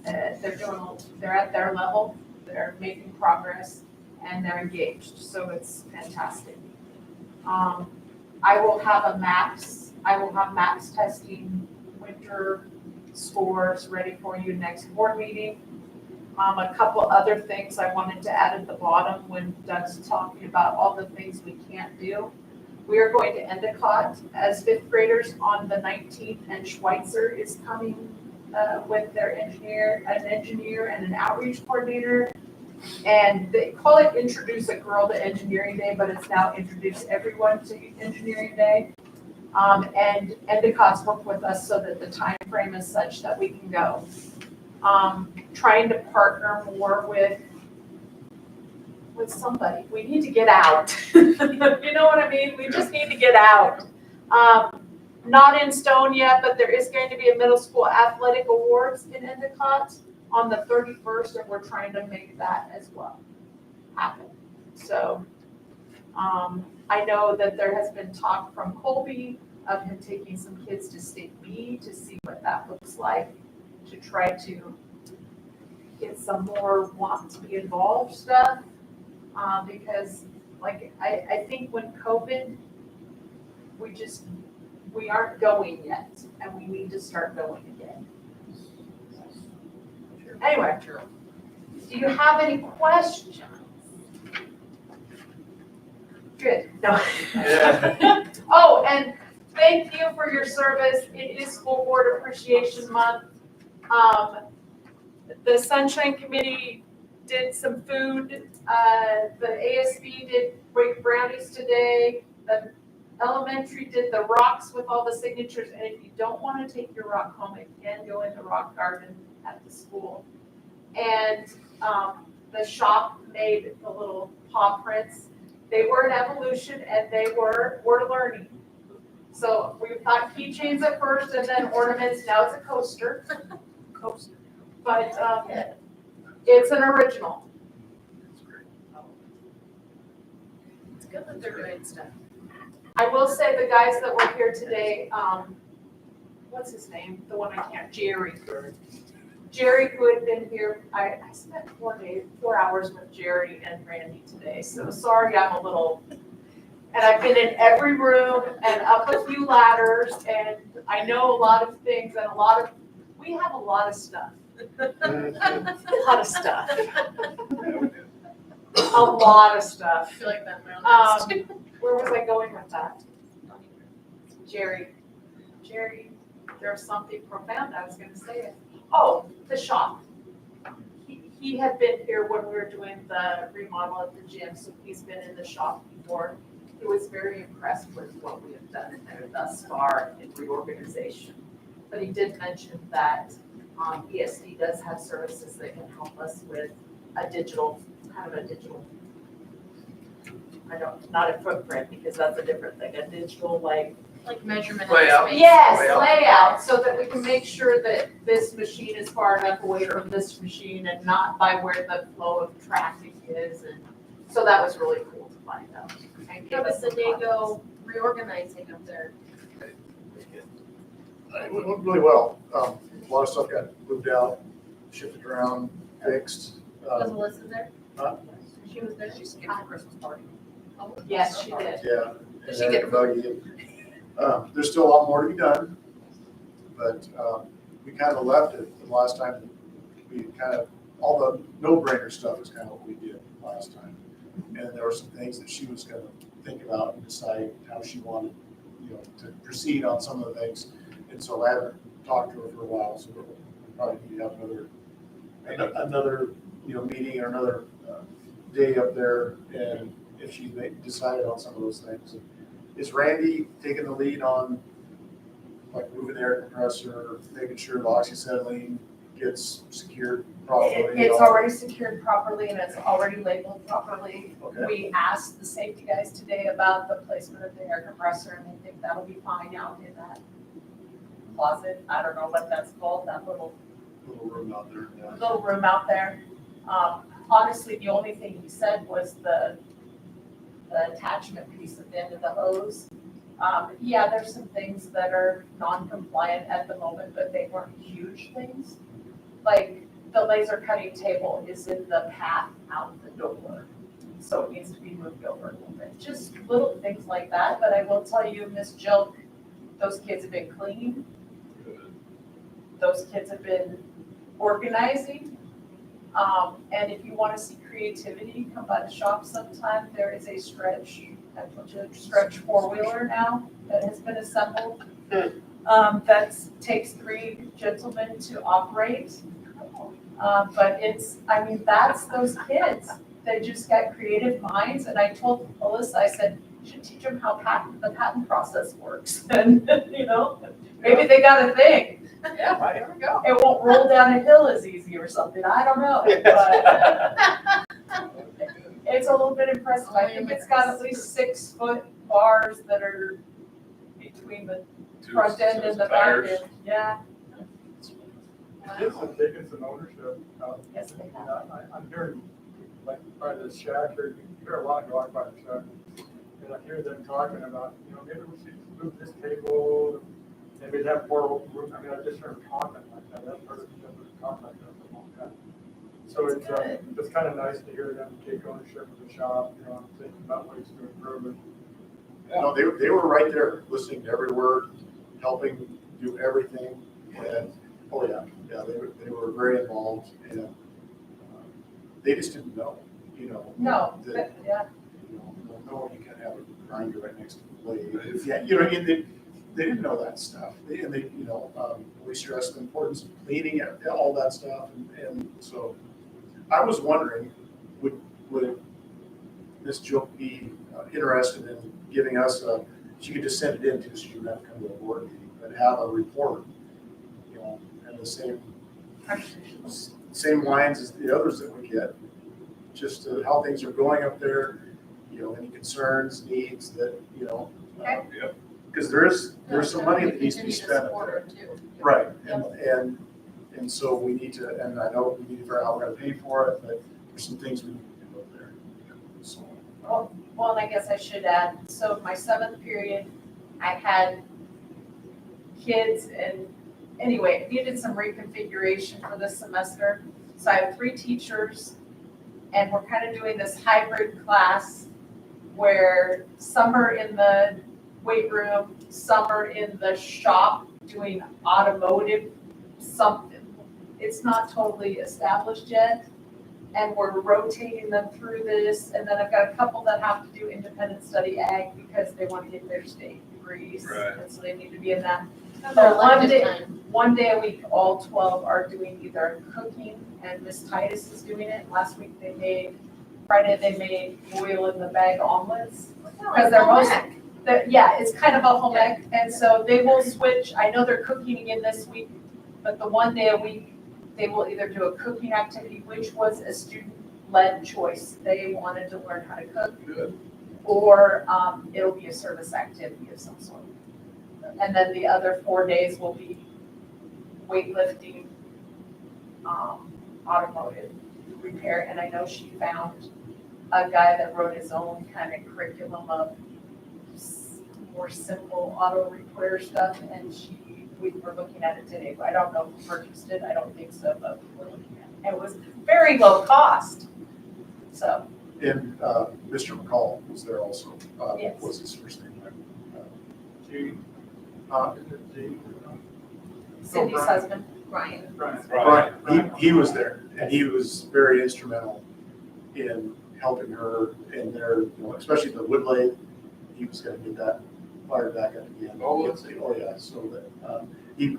at their level, they're making progress, and they're engaged, so it's fantastic. I will have MAPS testing winter scores ready for you next board meeting. A couple other things I wanted to add at the bottom when Doug's talking about all the things we can't do. We are going to Endicott as fifth graders on the 19th, and Schweitzer is coming with their engineer and an outreach coordinator. And they call it Introduce a Girl to Engineering Day, but it's now Introduce Everyone to Engineering Day. And Endicott's worked with us so that the time frame is such that we can go. Trying to partner more with somebody. We need to get out. You know what I mean? We just need to get out. Not in stone yet, but there is going to be a middle school athletic awards in Endicott on the 31st, and we're trying to make that as well happen. So I know that there has been talk from Colby of him taking some kids to State B to see what that looks like, to try to get some more want to be involved stuff. Because I think when COVID, we aren't going yet, and we need to start going again. Anyway, do you have any questions? Good. No. Yeah. Oh, and thank you for your service. It is School Board Appreciation Month. The Sunshine Committee did some food. The ASB did break brownies today. The elementary did the rocks with all the signatures. And if you don't want to take your rock home, it can go in the rock garden at the school. And the shop made the little paw prints. They were an evolution and they were learning. So we thought keychains at first and then ornaments, now it's a coaster. Coaster. But it's an original. It's good that they're doing stuff. I will say the guys that were here today, what's his name? The one I can't, Jerry. Jerry, who had been here, I spent 4 hours with Jerry and Randy today, so sorry I'm a little, and I've been in every room and up a few ladders, and I know a lot of things and we have a lot of stuff. A lot of stuff. A lot of I stuff. feel like that round. Where was I going with that? Jerry, there's something profound I was gonna say it. Oh, the shop. He had been here when we were doing the remodel at the gym, so he's been in the shop before. He was very impressed with what we have done there thus far in reorganization. But he did mention that ESD does have services that can help us with a digital, not a footprint, because that's a different thing, a digital like Measurement of Layout. space. yes, Layout. layout, so that we can make sure that this machine is far enough away from this machine and not by where the flow of traffic is, and so that was really cool to find out. And give How us does the some day context. go reorganizing up there? It went really well. A lot of stuff got moved out, shifted around, fixed. Was Alyssa there? Huh? She was there? She skipped the Christmas party. Oh, Yes, she did. Yeah. Did she get There's still a lot more to be done, but we kind of left it the last time. We kind of, all the no-brainer stuff is kind of what we did last time. And there were some things that she was going to think about and decide how she wanted, to proceed on some of the things. And so I haven't talked to her for a while, so we'll probably need to have another meeting or another day up there, and if she decided on some of those things. Is Randy taking the lead on like moving the air compressor, making sure the oxyacetylene gets secured properly? It's already secured properly and it's already labeled properly. Okay. We asked the safety guys today about the placement of the air compressor, and they think that'll be fine out in that closet. I don't know what that's called, that little Little room out there. Yeah. little room out there. Honestly, the only thing he said was the attachment piece at the end of the hose. Yeah, there's some things that are non-compliant at the moment, but they weren't huge things. Like the laser cutting table is in the path out the door, so it needs to be moved over a little bit. Just little things like that, but I will tell you, Miss Jill, those kids have been cleaning. Those kids have been organizing. And if you want to see creativity, come by the shop sometime. There is a stretch four-wheeler now that has been assembled. That takes 3 gentlemen to operate. But that's those kids. They just got creative minds. And I told Alyssa, I said, you should teach them how the patent process works. And, maybe they got a thing. Yeah, there we go. It won't roll down a hill as easy or something, I don't know, but it's a little bit impressive. I think it's got at least 6-foot bars that are between the front end and the back Tires. end, yeah. Kids have taken some ownership. Yes, they have. I'm hearing, like, by the shack, or you hear a lot going by the shack. And I hear them talking about, maybe we should move this table, maybe have more room. I just heard comment like that. I've heard comment like that for a long time. So it's kind of nice to hear them take ownership of the shop, thinking about ways to improve it. No, they were right there, listening to every word, helping do everything, and they were very involved, and they just didn't know, No, that, yeah, no, you can't have a grinder right next to the blade. Yeah, they didn't know that stuff, we stressed the importance of cleaning it, all that stuff, and so I was wondering, would Ms. Jill be interested in giving us she could just send it in too, so she wouldn't have to come to a board meeting, but have a report, and the same Same lines as the others that we get, just how things are going up there, any concerns, needs that, Yep. because there's some money that needs to be Continue spent. support her too. Right, and so we need to, and I know we need to figure out how we're gonna pay for it, but there's some things we need to do up there. So, Well, and I guess I should add, so my 7th period, I had kids and, anyway, needed some reconfiguration for this semester. So I have 3 teachers, and we're kind of doing this hybrid class where some are in the weight room, some are in the shop doing automotive something. It's not totally established yet, and we're rotating them through this. And then I've got a couple that have to do independent study ag because they want to get their state degrees. Right. And so they need to be in that. Their One elective day, time. one day a week, all 12 are doing either cooking, and Miss Titus is doing it. Last week Friday they made oil in the bag omelets. Because they're most, yeah, it's kind of a home ec, and so they will switch. I know they're cooking again this week, but the one day a week, they will either do a cooking activity, which was a student-led choice. They wanted to learn how to cook. Good. Or it'll be a service activity of some sort. And then the other 4 days will be weightlifting, automotive repair. And I know she found a guy that wrote his own kind of curriculum of more simple auto repair stuff, and we were looking at it today, but I don't know if we purchased it, I don't think so, but we're looking at it. It was very low cost, so. and Mr. McCall was there also, Yes. was his first name. Gee, Uh, is it Gee? Cindy's Brian. husband. Brian. Brian. Right, he was there, and he was very instrumental in helping her in their, especially the wood lathe. He was gonna get that fired back up again. Oh, let's see. Oh, yeah, so that, he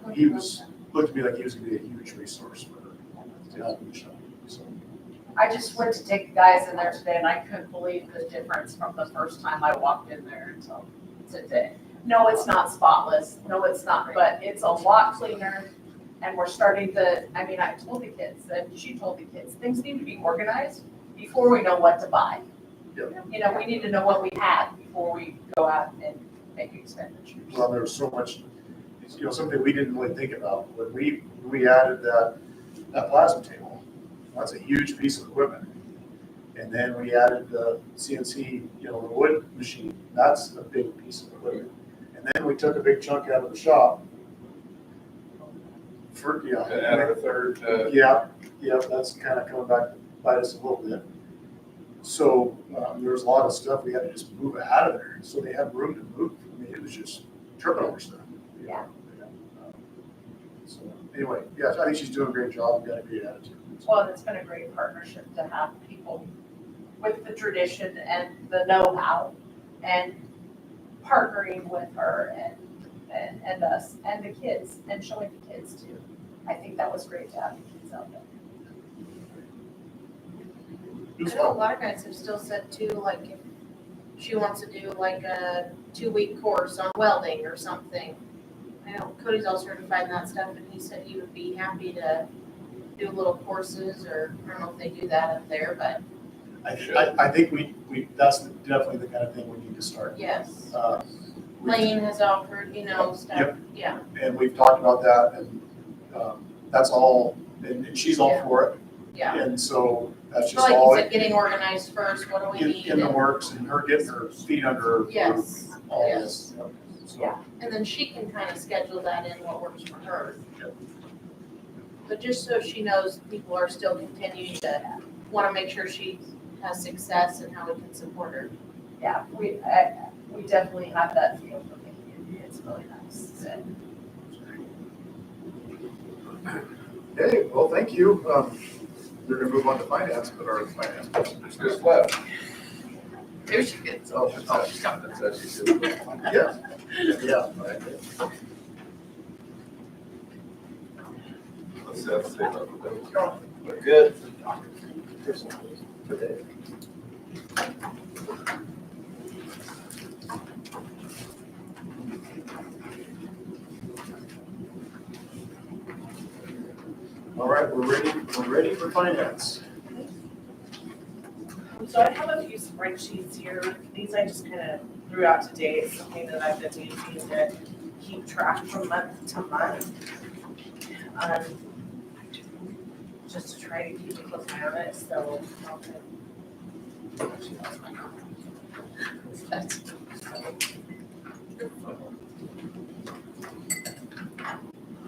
looked to me like he was gonna be a huge resource for her to help in the shop, so. I just went to take the guys in there today, and I couldn't believe the difference from the first time I walked in there until today. No, it's not spotless, no, it's not, but it's a lot cleaner, and we're starting to, I told the kids, and she told the kids, things need to be organized before we know what to buy. Yep. We need to know what we have before we go out and make expenditures. Well, there was so much, something we didn't really think about. When we added that plasma table, that's a huge piece of equipment. And then we added the CNC, the wood machine, that's a big piece of equipment. And then we took a big chunk out of the shop. Add a third, Yeah, that's kind of coming back to bite us a little bit. So there was a lot of stuff we had to just move out of there, so they had room to move. It was just tripping over stuff. Yeah. So anyway, yes, I think she's doing a great job, got a great attitude. Well, and it's been a great partnership to have people with the tradition and the know-how and partnering with her and us and the kids and showing the kids too. I think that was great to have the kids out there. I know a lot of guys have still said too, like if she wants to do like a 2-week course on welding or something. I know Cody's all certified in that stuff, and he said he would be happy to do little courses, or I don't know if they do that up there, but I think we that's definitely the kind of thing we need to start. yes. We- Lane has offered, stuff, Yep. yeah. And we've talked about that, and that's all, and she's all Yeah. for it. Yeah. And so that's So just like all you said, getting organized first, what do we need? in the works, and her getting her feet under her. Yes, All yes. this. So, Yeah. And then she can kind of schedule that in what works for her. Yep. But just so she knows, people are still continuing to want to make sure she has success and how we can support her. Yeah, we definitely have that feel for the community. It's really nice. So, Okay, well, thank you. We're gonna move on to finance, but our finance person it's just left. Here she gets. Oh, she's coming. That's actually just left. Yeah. Yeah. Let's see about the We're good. All right, we're ready for finance. So I have a few spreadsheets here. These I just kind of threw out today. It's something that I've been using to keep track from month to month. Just to try to keep a close eye on it, so.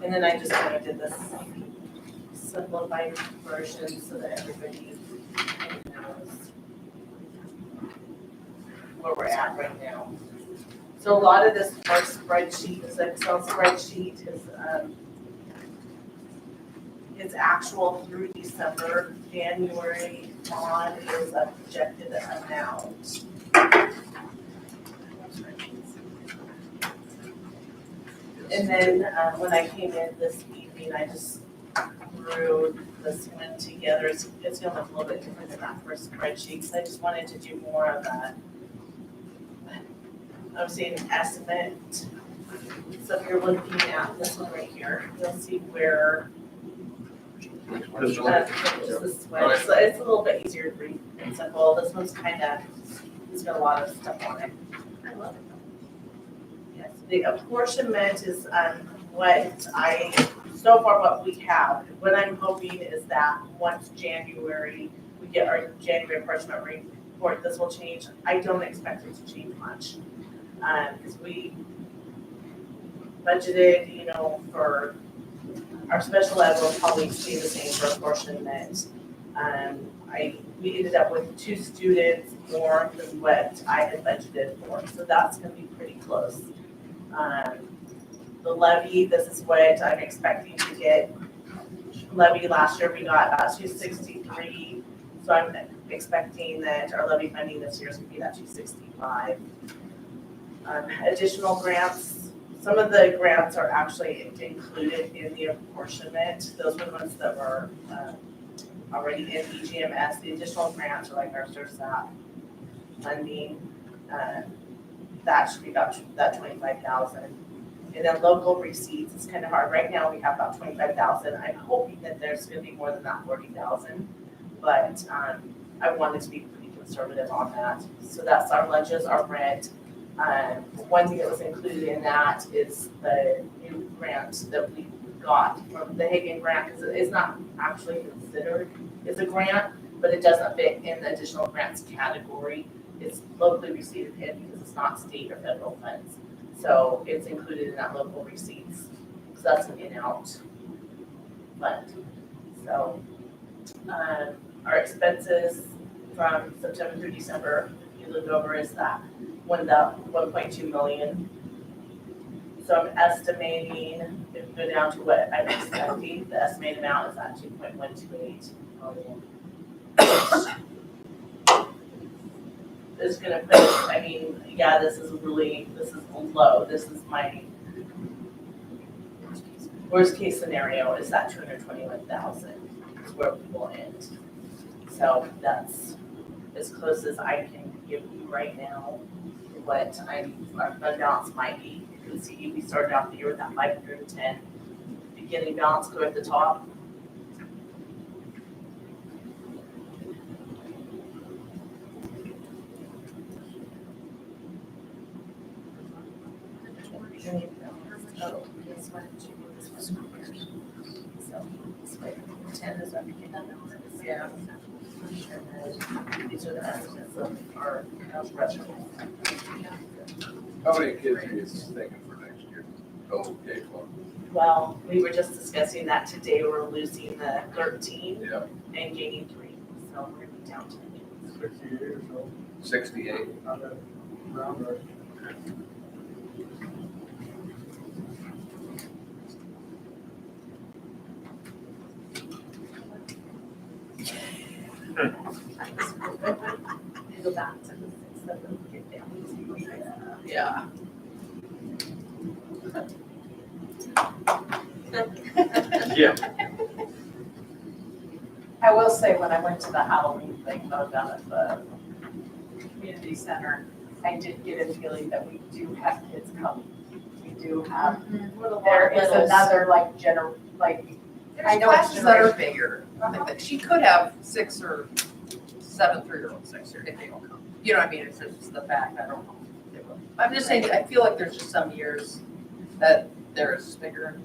And then I just kind of did this simplified version so that everybody knows where we're at right now. So a lot of this first spreadsheet, this Excel spreadsheet is actual through December. January on is a projected amount. And then when I came in this evening, I just threw this one together. It's gonna look a little bit different than that first spreadsheet, so I just wanted to do more of a, I'm saying an estimate. So if you're looking at this one right here, you'll see where This one? just this one. So it's a little bit easier to read and simple. This one's kind of, it's got a lot of stuff on it. I love it. Yes, the apportionment is what so far what we have. What I'm hoping is that once January, we get our January apportionment report, this will change. I don't expect it to change much. Because we budgeted, for our special ed will probably stay the same for apportionment. We ended up with 2 students more than what I had budgeted for, so that's gonna be pretty close. The levy, this is what I'm expecting to get. Levy last year, we got about 263, so I'm expecting that our levy funding this year is gonna be that 265. Additional grants, some of the grants are actually included in the apportionment. Those were the ones that were already in EGMS. The additional grants are like our STAT funding. That should be about that 25,000. And then local receipts, it's kind of hard. Right now we have about 25,000. I'm hoping that there's gonna be more than that 40,000, but I wanted to be pretty conservative on that. So that's our lunches, our rent. One thing that was included in that is the new grant that we got from the Hagen grant, because it's not actually considered as a grant, but it doesn't fit in the additional grants category. It's locally received in because it's not state or federal funds. So it's included in that local receipts. So that's an in-out fund. So our expenses from September through December, you look over is that 1.2 million. So I'm estimating, if we go down to what I'm expecting, the estimated amount is at 2.128 million. It's gonna put, this is low. This is my worst case scenario is that 221,000 is where we will end. So that's as close as I can give you right now. What our fund balance might be. You can see we started out the year with that 510. Beginning balance go at the top. Oh, this one, this one. So, this way, 10 is our beginning balance. Yeah. These are the estimates of our threshold. How many kids are you thinking for next year? Okay, well, Well, we were just discussing that today. We're losing the 13 yeah, and gaining 3. So we're gonna be down to 68 or so, 68. not that round right. go back to the 6, 7, get down. Yeah. Yeah. I will say, when I went to the Halloween thing, though, down at the community center, I did get a feeling that we do have kids coming. We do have, there is another There's know it's classes that are bigger, like that she could have 6 or 7 3-year-olds next year if they don't come. You know what I mean, it's just the fact, I don't know. if they will. I'm just saying, I feel like there's just some years that they're just bigger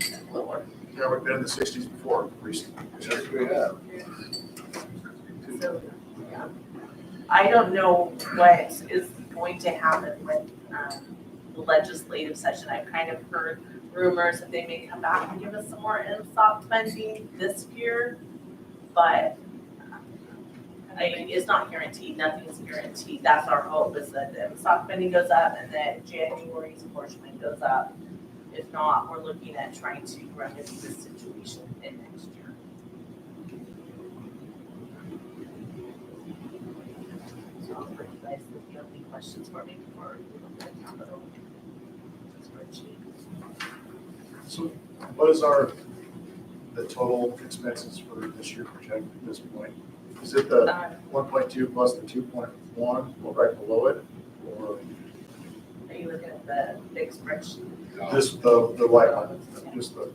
and littler. Yeah, we've been in the 60s before recently. Yes, we have. So, yeah. I don't know what is going to happen with the legislative session. I've kind of heard rumors that they may come back and give us some more MSOP funding this year, but it's not guaranteed, nothing's guaranteed. That's our hope, is that the MSOP funding goes up and that January's apportionment goes up. If not, we're looking at trying to remedy this situation in next year. So I'll bring you guys, if you have any questions for me before we look at the capital spreadsheet. So what is the total expenses for this year projected at this point? Is it the 1.2 plus the 2.1 or right below it? Or Are you looking at the big spreadsheet? this, the white one, just the,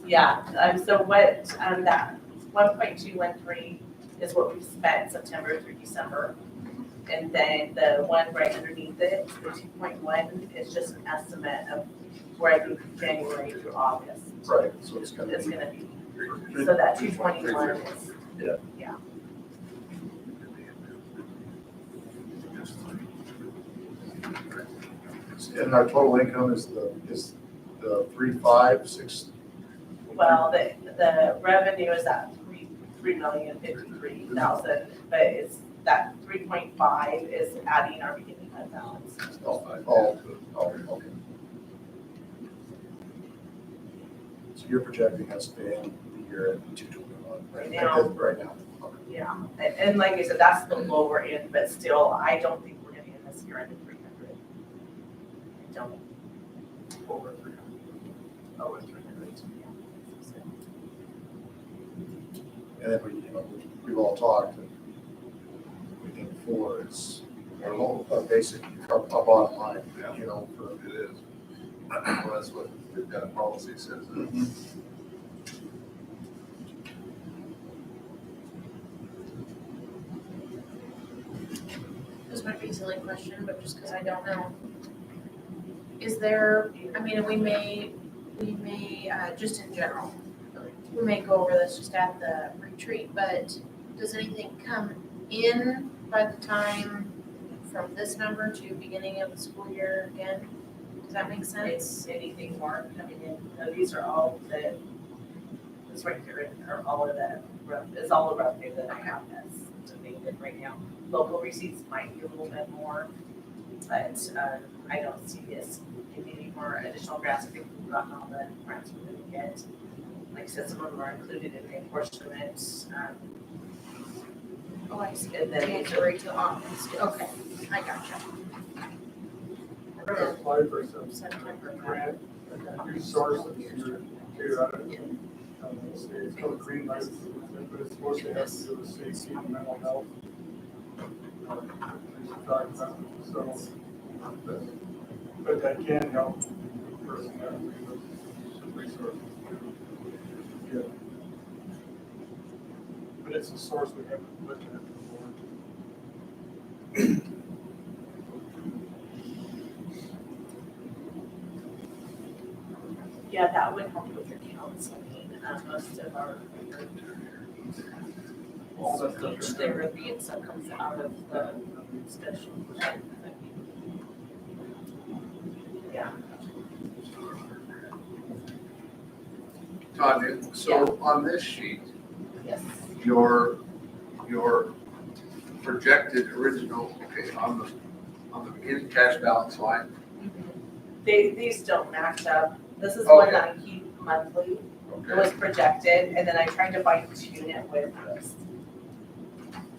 Yeah, so what, that 1.213 is what we've spent September through December. And then the one right underneath it, the 2.1, is just an estimate of where I think January through August right, so it's gonna is be. gonna be. So that 221 is, Yeah. And our total income is the 3,560. well, the revenue is at 3,053,000, but it's that 3.5 is adding our beginning fund balance. Oh, okay. So you're projecting us to end the year at 221 Right now. Right now. Okay. Yeah, and like I said, that's the lower end, but still, I don't think we're gonna end this year under 300. I don't. Over 300. Over 300, yeah. So, And then we've all talked, and we think 4 is our basic, our bottom line, for. It is. Well, that's what we've got a policy says. This might be a silly question, but just because I don't know. Is there, I mean, we may, just in general, we may go over this just at the retreat, but does anything come in by the time from this number to beginning of the school year again? Does that make sense? It's anything more coming in, no, these are all this right here are all of the, it's all the revenue that I have that's depicted right now. Local receipts might be a little bit more, but I don't see this giving any more additional grants. I think we've gotten all the grants we're gonna get. Like I said, some of them are included in the apportionment. Oh, I see. And then January to August, okay, I gotcha. We're gonna apply for some September. grant, resources to it's called green light, but it's supposed to have to do with safety and mental health. So, but that can help the person that we with resources. Yeah. But it's a source we haven't looked at before. yeah, that would help with your counseling. Most of our speech therapy and stuff comes out of the special. Yeah. Tanya, so on this sheet, Yes. your projected original, okay, on the beginning cash balance line, These don't match up. This is one Okay. that I keep monthly. It okay? was projected, and then I tried to fine tune it with this.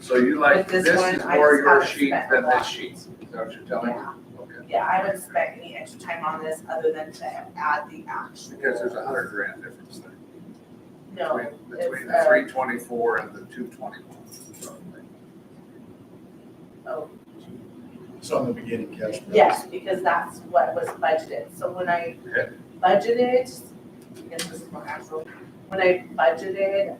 So you like, With this this one, is I more just your haven't sheet spent than a lot. this sheet, is that what you're telling me? Yeah, Okay, yeah, I haven't spent any extra time on this other than to add the actual. because there's $100,000 difference there. No, Between it's, the 324 and the 221. oh, So on the beginning cash balance. yes, because that's what was budgeted. So when I Okay. budgeted, I guess this is more actual. When I budgeted,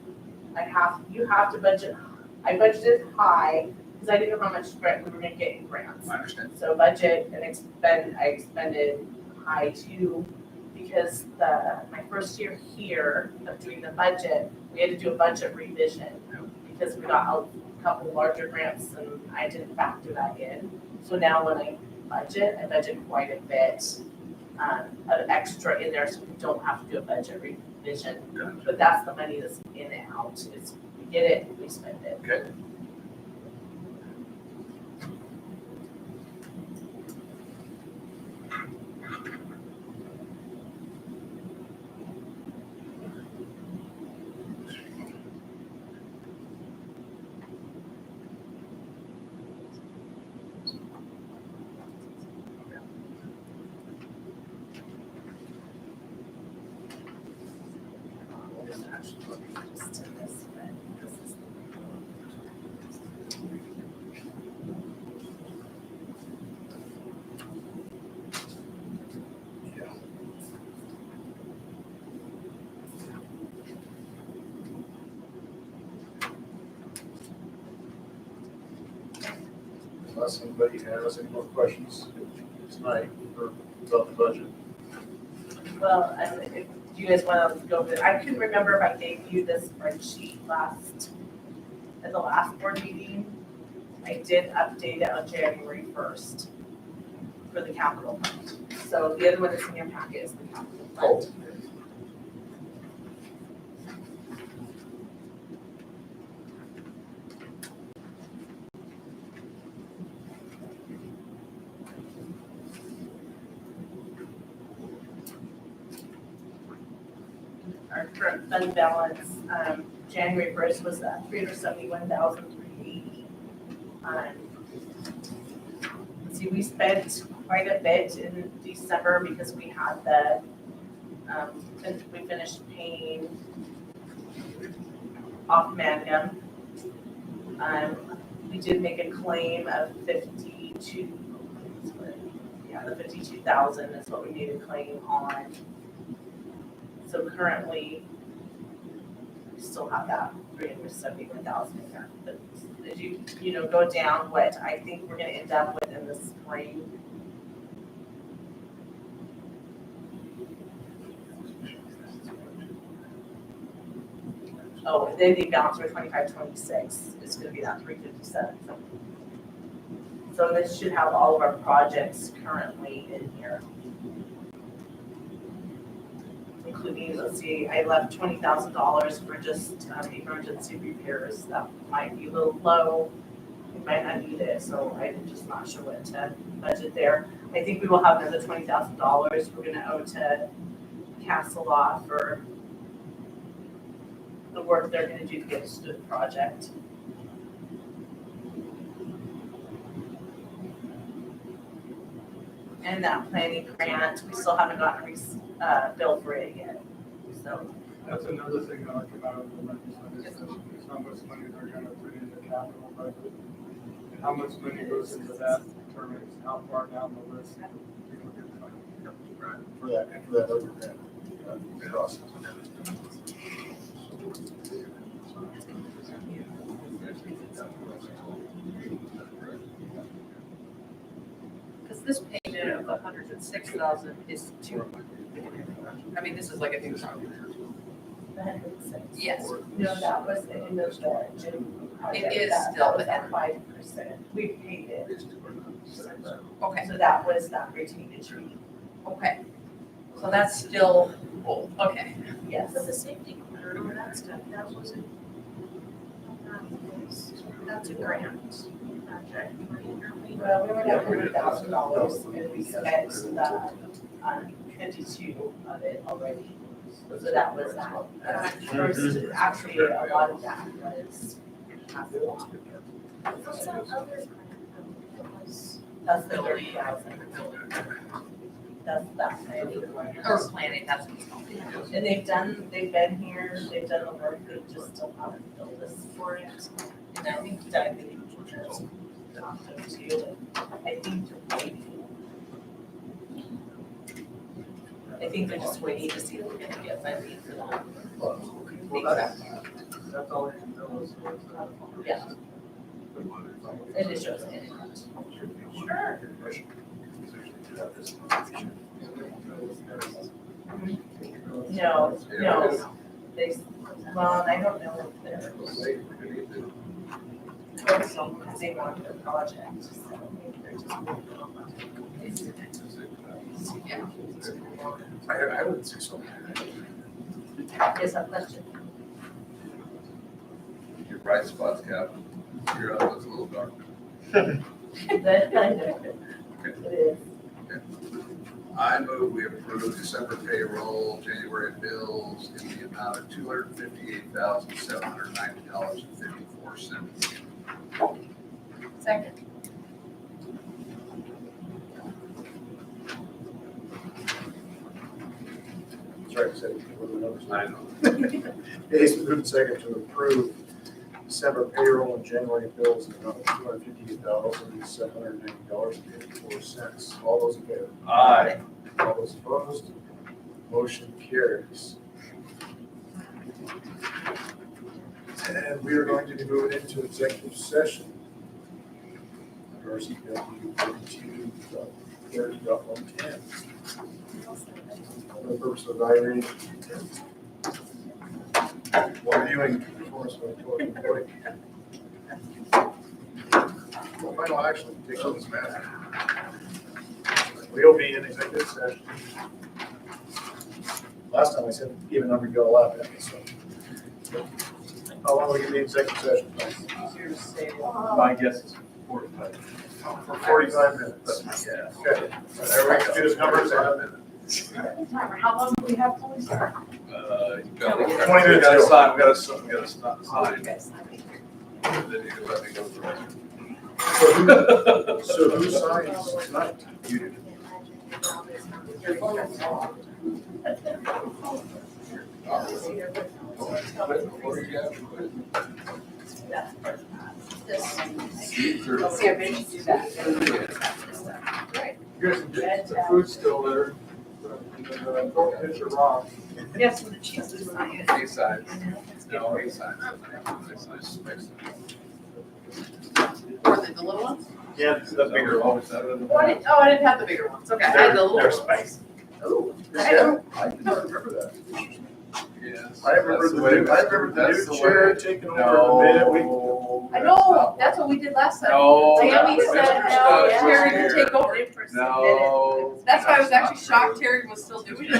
you have to budget, I budgeted high, because I didn't know how much grant we were gonna get in grants. I understand. So budget and I expended high too, because my first year here of doing the budget, we had to do a budget revision. Because we got a couple larger grants and I didn't factor that in. So now when I budget quite a bit of extra in there, so we don't have to do a budget revision. But that's the money that's in and out, it's, we get it, we spend it. Okay. Unless anybody has any more questions tonight or about the budget. Well, if you guys want to go over, I couldn't remember if I gave you this spreadsheet at the last board meeting. I did update it on January 1st for the capital fund. So the other one that's in your packet is the capital fund. Our current fund balance, January 1st was at $371,380. See, we spent quite a bit in December because we had we finished paying off Magnum. We did make a claim of the 52,000 is what we made a claim on. So currently, we still have that 371,000 in there. But as you go down, what I think we're gonna end up with in the spring. Oh, and then the balance for 25-26 is gonna be that 357. So this should have all of our projects currently in here. Including, let's see, I left $20,000 for just emergency repairs. That might be a little low. We might not need it, so I'm just not sure what to budget there. I think we will have another $20,000 we're gonna owe to Castle Law for the work they're gonna do to get us to the project. And that planning grant, we still haven't gotten a bill for it yet, so. That's another thing that I come out of the legislature, is how much money they're gonna put in the capital budget. And how much money goes into that determines how far down the list we can get funding. For that other grant process. Because this payment of 106,000 is too, I mean, this is like a new song. The 106. Yes. No, that was the end of the gym project. It is That still was the at 5%. We paid it. Okay, So that was that retainage fee. okay. So that's still, okay. Yes. But the safety corridor, that stuff, that wasn't, that's a grant project. Well, we were at $100,000 and we spent the 52 of it already. So that was that. First, actually, a lot of that was Castle Law. What's that other grant that was? That's the 30,000. That's that planning. Or planning, that's what it's called. And they've been here, they've done the work, they just still haven't billed us for it. And I think Doug, talked to you, I think you're waiting. I think they're just waiting to see if we're gonna get funding for that. Well, That's all I can tell us. Yeah. It just shows it. Sure. No, no, they, well, I don't know if they're, because they want their project, so maybe they're just working on I would say so. that. Is that question? Your bright spots, Cap. Your other one's a little dark. It is. I move we approve December payroll, January bills in the amount of $258,790.54. Second. Sorry, I said, what are the numbers? I know. It's moved second to approve December payroll and January bills in the amount of $258,790.54. All those in favor? Aye. All those opposed? Motion carries. And we are going to be moving into executive session. Under RCW 32.30.110. For the purpose of evaluating while reviewing performance of the employee. Well, final action, take on this matter. We'll be in executive session. Last time I said, give a number, you gotta laugh at me, so. How long will we be in executive session? My guess is 45. For 45 minutes. Yeah. Okay. Everybody get his numbers in. Timer, how long do we have till we start? You got- No, we got 20 20 minutes. We gotta sign, we gotta sign. Yes. And then you can let me go through it. So who signs tonight? You do. Before you guys quit. See, I made you do that. Right. Here's the food's still there. Don't hit your rock. Yes, and the cheese is not yet. He signs. No, he signs. Or the little ones? Yeah, The bigger one. Oh, I didn't have the bigger ones. Okay, I had the little They're ones. spicy. Ooh. I don't remember that. Yes. I remember the new chair taking over the minute we. I know, that's what we did last time. No. Tammy Mr. said, no, Stubbs was Terry here. can take over. No. That's why I was actually shocked Terry was still doing it.